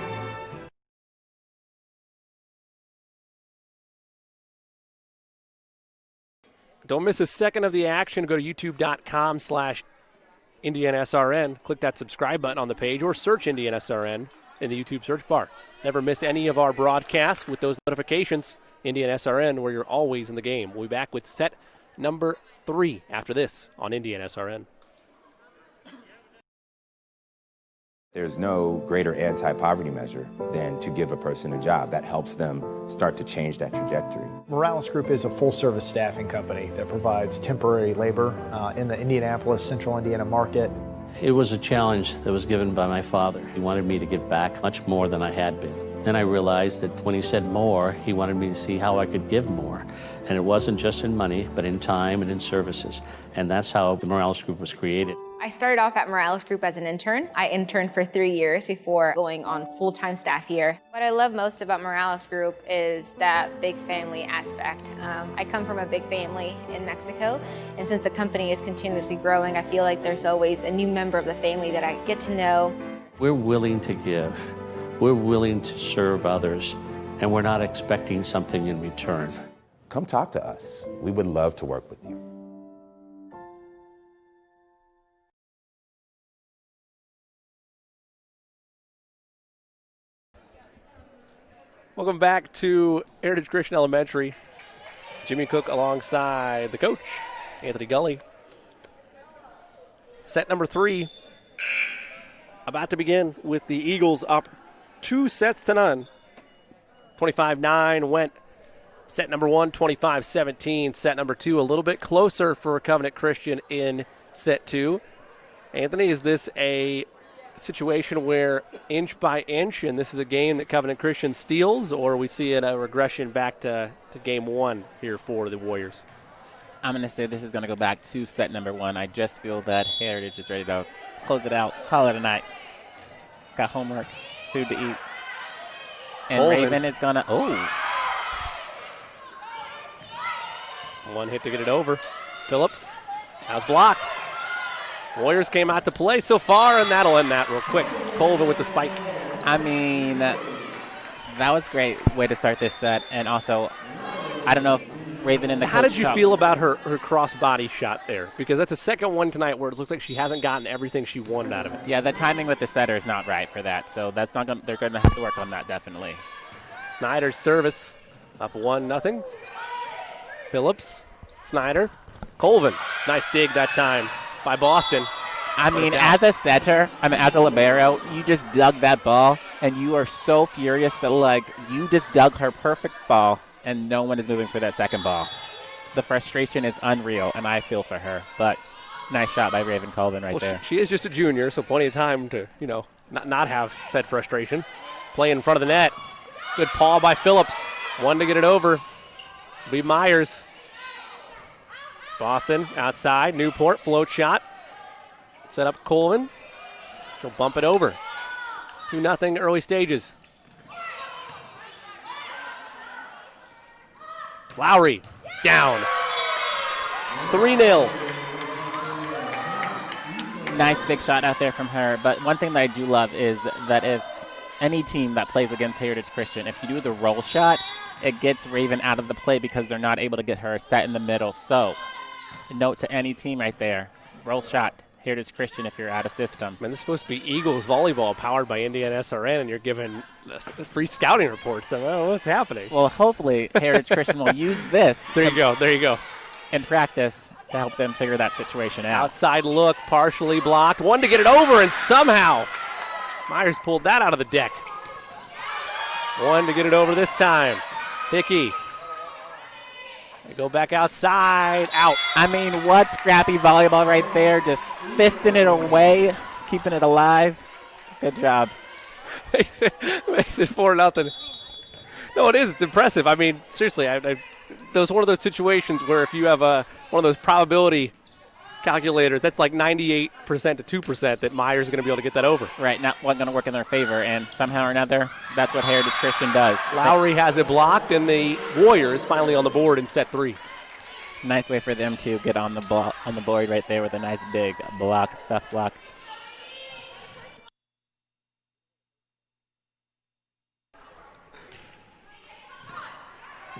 Don't miss a second of the action. Go to youtube.com/IndianaSRN. Click that subscribe button on the page or search Indiana SRN in the YouTube search bar. Never miss any of our broadcasts with those notifications. Indiana SRN, where you're always in the game. We'll be back with set number 3 after this on Indiana SRN. There's no greater anti-poverty measure than to give a person a job. That helps them start to change that trajectory. Morales Group is a full-service staffing company that provides temporary labor in the Indianapolis, Central Indiana market. It was a challenge that was given by my father. He wanted me to give back much more than I had been. Then I realized that when he said more, he wanted me to see how I could give more. And it wasn't just in money, but in time and in services. And that's how the Morales Group was created. I started off at Morales Group as an intern. I interned for 3 years before going on full-time staff here. What I love most about Morales Group is that big family aspect. I come from a big family in Mexico, and since the company is continuously growing, I feel like there's always a new member of the family that I get to know. We're willing to give. We're willing to serve others, and we're not expecting something in return. Come talk to us. We would love to work with you. Welcome back to Heritage Christian Elementary. Jimmy Cook alongside the coach, Anthony Gully. Set number 3 about to begin with the Eagles up 2-0. 25-9 went set number 1, 25-17. Set number 2 a little bit closer for Covenant Christian in set 2. Anthony, is this a situation where inch by inch, and this is a game that Covenant Christian steals, or we see a regression back to game one here for the Warriors? I'm going to say this is going to go back to set number one. I just feel that Heritage is ready to close it out, call it a night. Got homework, food to eat. And Colvin. Raven is going to, One hit to get it over. Phillips has blocked. Warriors came out to play so far, and that'll end that real quick. Colvin with the spike. I mean, that was a great way to start this set. And also, I don't know if Raven in the How did you feel about her cross-body shot there? Because that's the second one tonight where it looks like she hasn't gotten everything she wanted out of it. Yeah, the timing with the setter is not right for that. So that's not gonna, they're going to have to work on that, definitely. Snyder's service up 1-0. Phillips, Snyder, Colvin. Nice dig that time by Boston. I mean, as a setter, as a libero, you just dug that ball, and you are so furious that, like, you just dug her perfect ball, and no one is moving for that second ball. The frustration is unreal, and I feel for her. But nice shot by Raven Colvin there. She is just a junior, so plenty of time to, not have said frustration. Play in front of the net. Good paw by Phillips. One to get it over. Be Myers. Boston outside. Newport float shot. Set up Colvin. She'll bump it over. 2-0 early stages. Lowry down. 3-0. Nice big shot out there from her. But one thing that I do love is that if any team that plays against Heritage Christian, if you do the roll shot, it gets Raven out of the play because they're not able to get her set in the middle. So, note to any team right there, roll shot, Heritage Christian if you're out of system. Man, this is supposed to be Eagles volleyball powered by Indiana SRN, and you're giving free scouting reports. I don't know what's happening. Well, hopefully Heritage Christian will use this. There you go. In practice to help them figure that situation out. Outside look, partially blocked. One to get it over, and somehow Myers pulled that out of the deck. One to get it over this time. Hickey. They go back outside, out. I mean, what scrappy volleyball right there, just fisting it away, keeping it alive. Good job. Makes it 4-0. No, it is. It's impressive. I mean, seriously, there's one of those situations where if you have one of those probability calculators, that's like 98% to 2% that Myers is going to be able to get that over. Right, not going to work in their favor, and somehow or another, that's what Heritage Christian does. Lowry has it blocked, and the Warriors finally on the board in set 3. Nice way for them to get on the board right there with a nice big block, stuff block.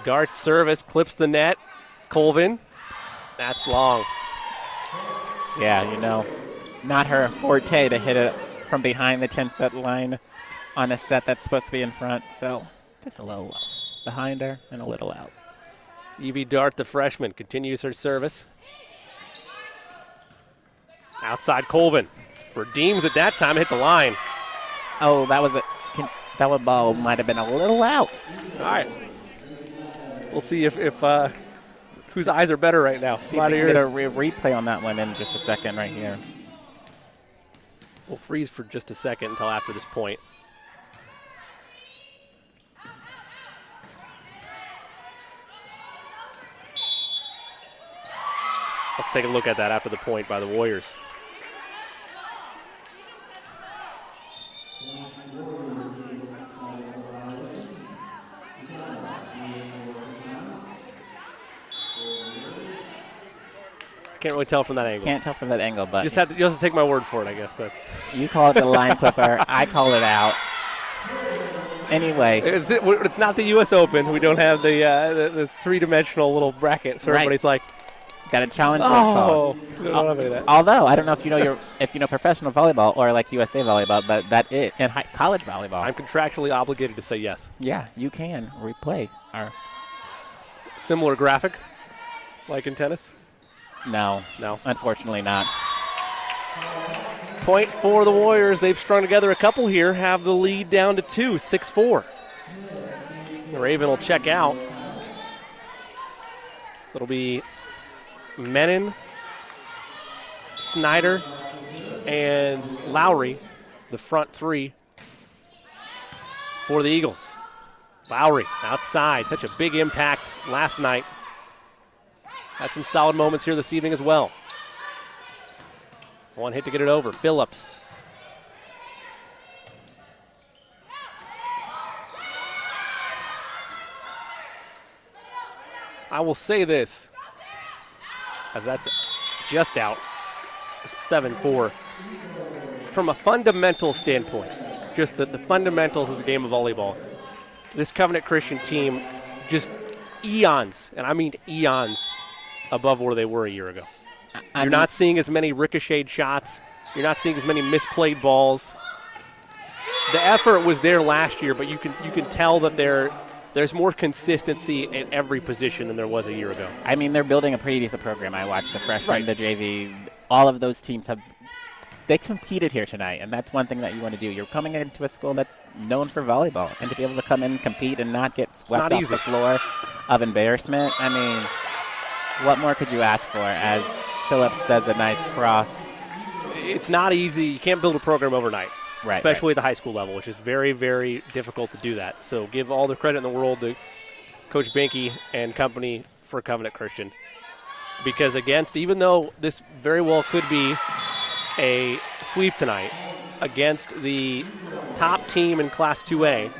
Dart service clips the net. Colvin, that's long. Yeah, not her forte to hit it from behind the 10-foot line on a set that's supposed to be in front. So just a little behind her and a little out. Evie Dart, the freshman, continues her service. Outside Colvin. Redeems at that time, hit the line. Oh, that ball might have been a little out. All right. We'll see if whose eyes are better right now. See if we can get a replay on that one in just a second right here. We'll freeze for just a second until after this point. Let's take a look at that after the point by the Warriors. Can't really tell from that angle. Can't tell from that angle, but you have to take my word for it, I guess. You call it the line clipper. I call it out. Anyway, it's not the U.S. Open. We don't have the three-dimensional little bracket, so everybody's like, got to challenge those calls. We don't have any of that. Although I don't know if you know professional volleyball or like USA volleyball, but that is in college volleyball. I'm contractually obligated to say yes. Yeah, you can replay our similar graphic, like in tennis. No, unfortunately not. Point for the Warriors. They've strung together a couple here, have the lead down to 2, 6-4. The Raven will check out. So it'll be Menon, Snyder, and Lowry. the front three for the Eagles. Lowry outside, such a big impact last night. Had some solid moments here this evening as well. One hit to get it over. Phillips. I will say this, as that's just out, 7-4. From a fundamental standpoint, just the fundamentals of the game of volleyball, this Covenant Christian team just eons, and I mean eons, above where they were a year ago. You're not seeing as many ricocheted shots. You're not seeing as many misplayed balls. The effort was there last year, but you can tell that there's more consistency in every position than there was a year ago. I mean, they're building a pretty decent program. I watched the freshmen, the JV, all of those teams they competed here tonight, and that's one thing that you want to do. You're coming into a school that's known for volleyball, and to be able to come in and compete and not get swept off the floor of embarrassment, I mean, what more could you ask for as Phillips does a nice cross? It's not easy. You can't build a program overnight, especially at the high school level, which is very, very difficult to do that. So give all the credit in the world to Coach Binky and company for Covenant Christian. Because even though this very well could be a sweep tonight against the top team in Class 2A,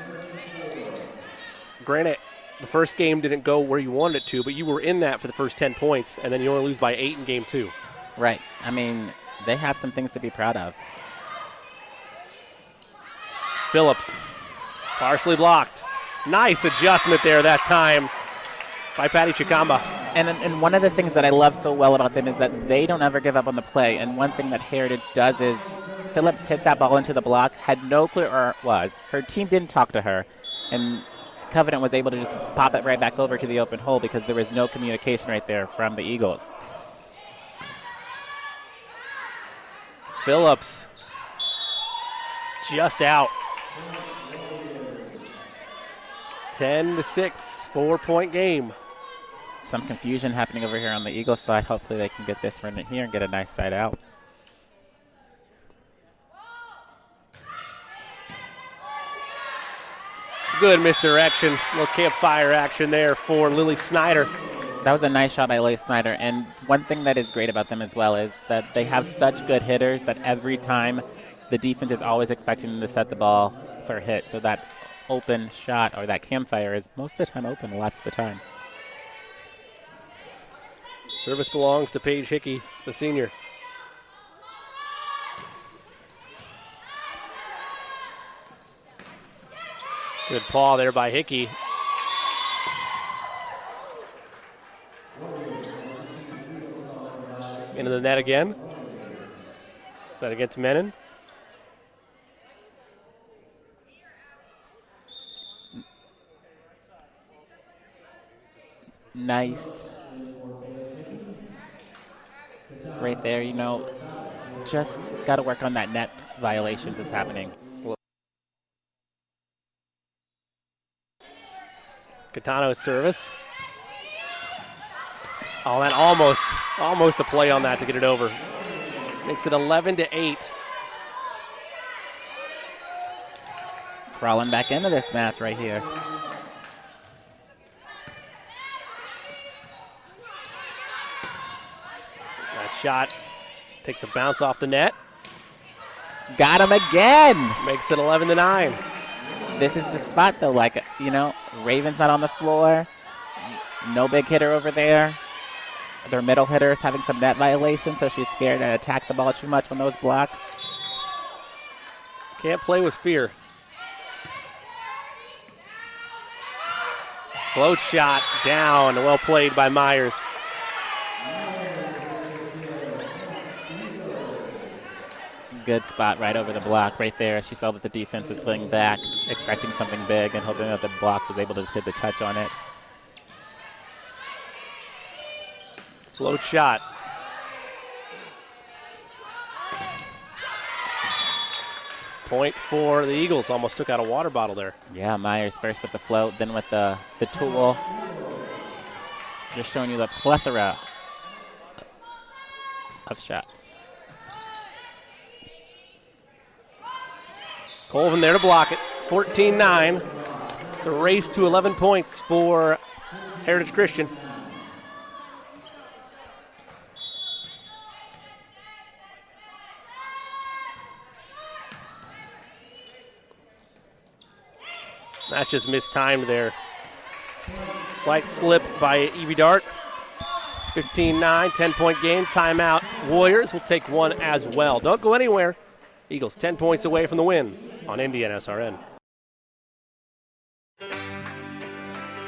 granted, the first game didn't go where you wanted it to, but you were in that for the first 10 points, and then you only lose by 8 in game 2. Right. I mean, they have some things to be proud of. Phillips, partially blocked. Nice adjustment there that time by Patty Chikamba. And one of the things that I love so well about them is that they don't ever give up on the play. And one thing that Heritage does is Phillips hit that ball into the block, had no clue where it was. Her team didn't talk to her. And Covenant was able to just pop it right back over to the open hole because there was no communication right there from the Eagles. Phillips just out. 10-6, 4-point game. Some confusion happening over here on the Eagles side. Hopefully they can get this run in here and get a nice side out. Good misdirection. Little campfire action there for Lily Snyder. That was a nice shot by Lily Snyder. And one thing that is great about them as well is that they have such good hitters that every time the defense is always expecting them to set the ball for a hit. So that open shot or that campfire is most of the time open lots of the time. Service belongs to Paige Hickey, the senior. Good paw there by Hickey. Into the net again. Is that against Menon? Nice. Right there, just got to work on that net violations that's happening. Catano's service. Oh, that almost a play on that to get it over. Makes it 11-8. Crawling back into this match right here. That shot takes a bounce off the net. Got him again. Makes it 11-9. This is the spot, though. Raven's not on the floor. No big hitter over there. Their middle hitter is having some net violations, so she's scared to attack the ball too much on those blocks. Can't play with fear. Float shot down. Well played by Myers. Good spot right over the block right there. She saw that the defense was playing back, expecting something big and hoping that the block was able to hit the touch on it. Float shot. Point for the Eagles. Almost took out a water bottle there. Yeah, Myers first with the float, then with the tool. Just showing you the plethora of shots. Colvin there to block it. 14-9. It's a race to 11 points for Heritage Christian. That's just mistimed there. Slight slip by Evie Dart. 15-9, 10-point game. Timeout. Warriors will take one as well. Don't go anywhere. Eagles 10 points away from the win on Indiana SRN.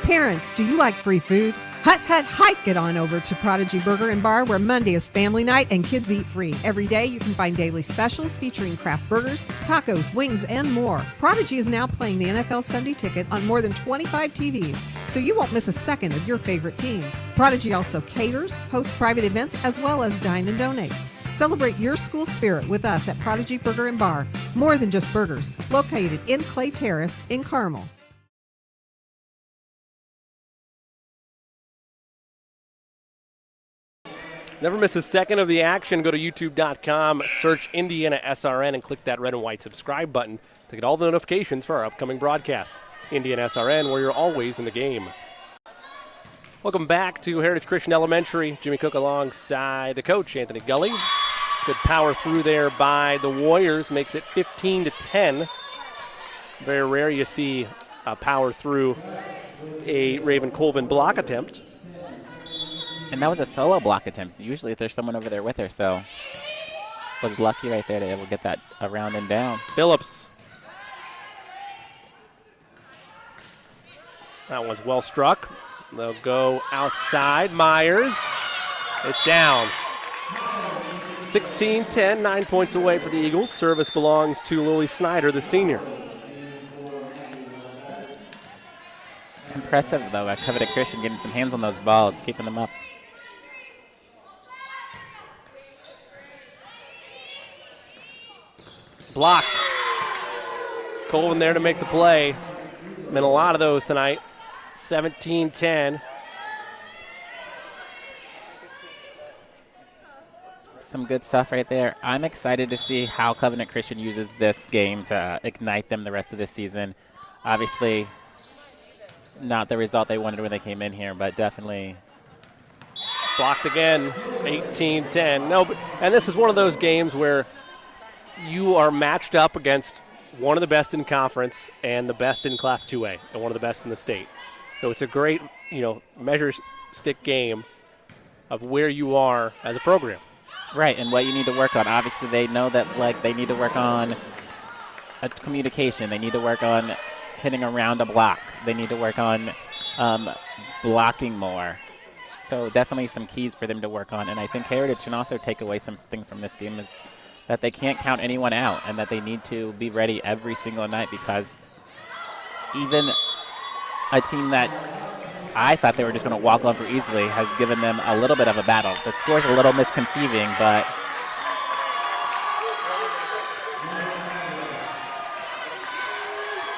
Parents, do you like free food? Hike it on over to Prodigy Burger and Bar, where Monday is family night and kids eat free. Every day you can find daily specials featuring craft burgers, tacos, wings, and more. Prodigy is now playing the NFL Sunday Ticket on more than 25 TVs, so you won't miss a second of your favorite teams. Prodigy also caters, hosts private events, as well as dine and donates. Celebrate your school spirit with us at Prodigy Burger and Bar. More than just burgers, located in Clay Terrace in Carmel. Never miss a second of the action. Go to youtube.com, search Indiana SRN, and click that red and white subscribe button to get all the notifications for our upcoming broadcasts. Indiana SRN, where you're always in the game. Welcome back to Heritage Christian Elementary. Jimmy Cook alongside the coach, Anthony Gully. Good power through there by the Warriors, makes it 15-10. Very rare you see a power through a Raven Colvin block attempt. And that was a solo block attempt. Usually there's someone over there with her, so was lucky right there to be able to get that around and down. Phillips. That one's well struck. They'll go outside. Myers. It's down. 16-10, 9 points away for the Eagles. Service belongs to Lily Snyder, the senior. Impressive, though, at Covenant Christian getting some hands on those balls, keeping them up. Blocked. Colvin there to make the play. Been a lot of those tonight. 17-10. Some good stuff right there. I'm excited to see how Covenant Christian uses this game to ignite them the rest of this season. Obviously, not the result they wanted when they came in here, but definitely. Blocked again, 18-10. No, and this is one of those games where you are matched up against one of the best in conference and the best in Class 2A and one of the best in the state. So it's a great, measure stick game of where you are as a program. Right, and what you need to work on. Obviously, they know that they need to work on communication. They need to work on hitting around a block. They need to work on blocking more. So definitely some keys for them to work on. And I think Heritage can also take away some things from this game is that they can't count anyone out and that they need to be ready every single night, because even a team that I thought they were just going to walk over easily has given them a little bit of a battle. The score's a little misconceiving, but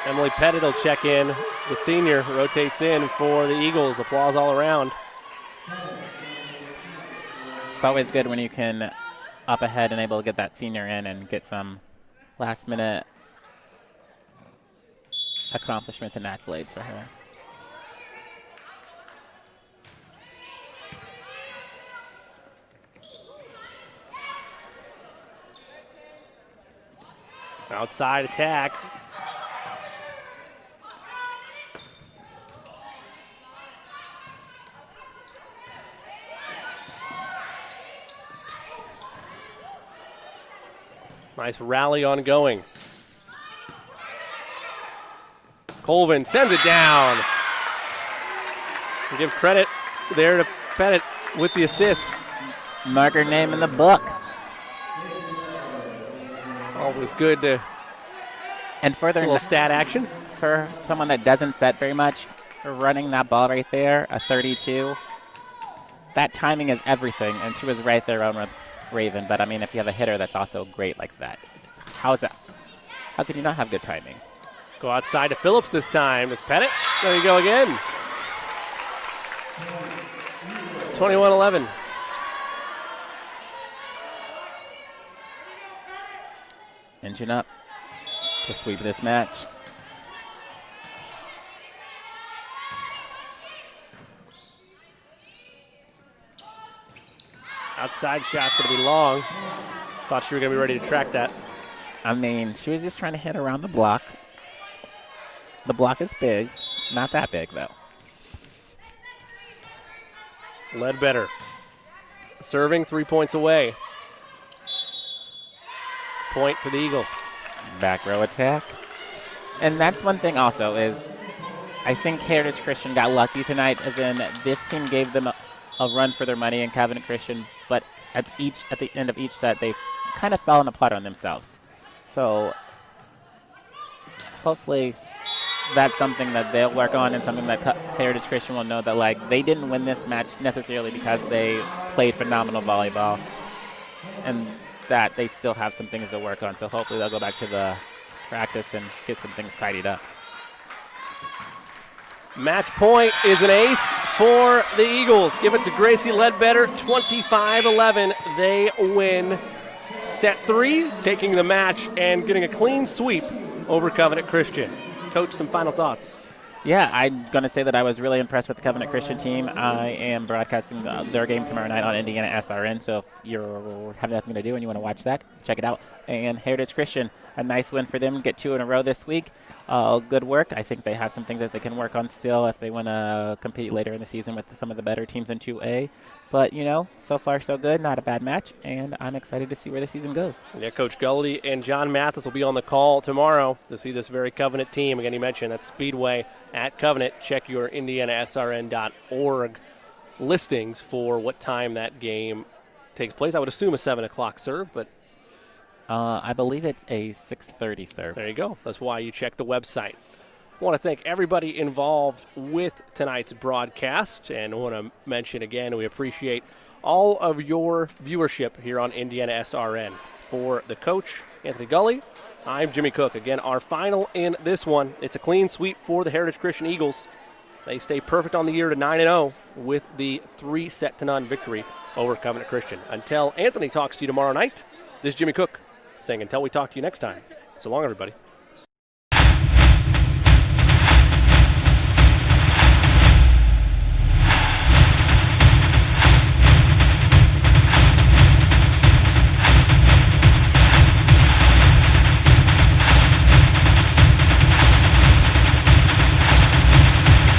Emily Pettit will check in. The senior rotates in for the Eagles. Applause all around. It's always good when you can up ahead and able to get that senior in and get some last-minute accomplishments and accolades for her. Outside attack. Nice rally ongoing. Colvin sends it down. Give credit there to Pettit with the assist. Mark her name in the book. Always good to and further a little stat action. For someone that doesn't set very much, running that ball right there, a 32, that timing is everything, and she was right there on Raven. But, I mean, if you have a hitter that's also great like that, how is that? How could you not have good timing? Go outside to Phillips this time. It's Pettit. There you go again. 21-11. Engine up. to sweep this match. Outside shot's going to be long. Thought she were going to be ready to track that. I mean, she was just trying to hit around the block. The block is big. Not that big, though. Ledbetter serving, 3 points away. Point to the Eagles. Back row attack. And that's one thing also is I think Heritage Christian got lucky tonight, as in this team gave them a run for their money in Covenant Christian, but at the end of each set, they kind of fallen apart on themselves. So hopefully that's something that they'll work on, and something that Heritage Christian will know that, like, they didn't win this match necessarily because they played phenomenal volleyball, and that they still have some things to work on. So hopefully they'll go back to the practice and get some things tidied up. Match point is an ace for the Eagles. Give it to Gracie Ledbetter, 25-11. They win set 3, taking the match and getting a clean sweep over Covenant Christian. Coach, some final thoughts. Yeah, I'm going to say that I was really impressed with the Covenant Christian team. I am broadcasting their game tomorrow night on Indiana SRN, so if you have nothing to do and you want to watch that, check it out. And Heritage Christian, a nice win for them, get 2 in a row this week. Good work. I think they have some things that they can work on still if they want to compete later in the season with some of the better teams in 2A. But, you know, so far so good. Not a bad match, and I'm excited to see where the season goes. Yeah, Coach Gulley and John Mathis will be on the call tomorrow to see this very Covenant team. Again, you mentioned that Speedway at Covenant. Check your indianasrn.org listings for what time that game takes place. I would assume a 7 o'clock serve, but I believe it's a 6:30 serve. There you go. That's why you check the website. I want to thank everybody involved with tonight's broadcast, and I want to mention again, we appreciate all of your viewership here on Indiana SRN. For the coach, Anthony Gulley, I'm Jimmy Cook. Again, our final in this one. It's a clean sweep for the Heritage Christian Eagles. They stay perfect on the year to 9-0 with the 3-0 victory over Covenant Christian. Until Anthony talks to you tomorrow night, this is Jimmy Cook saying until we talk to you next time. So long, everybody.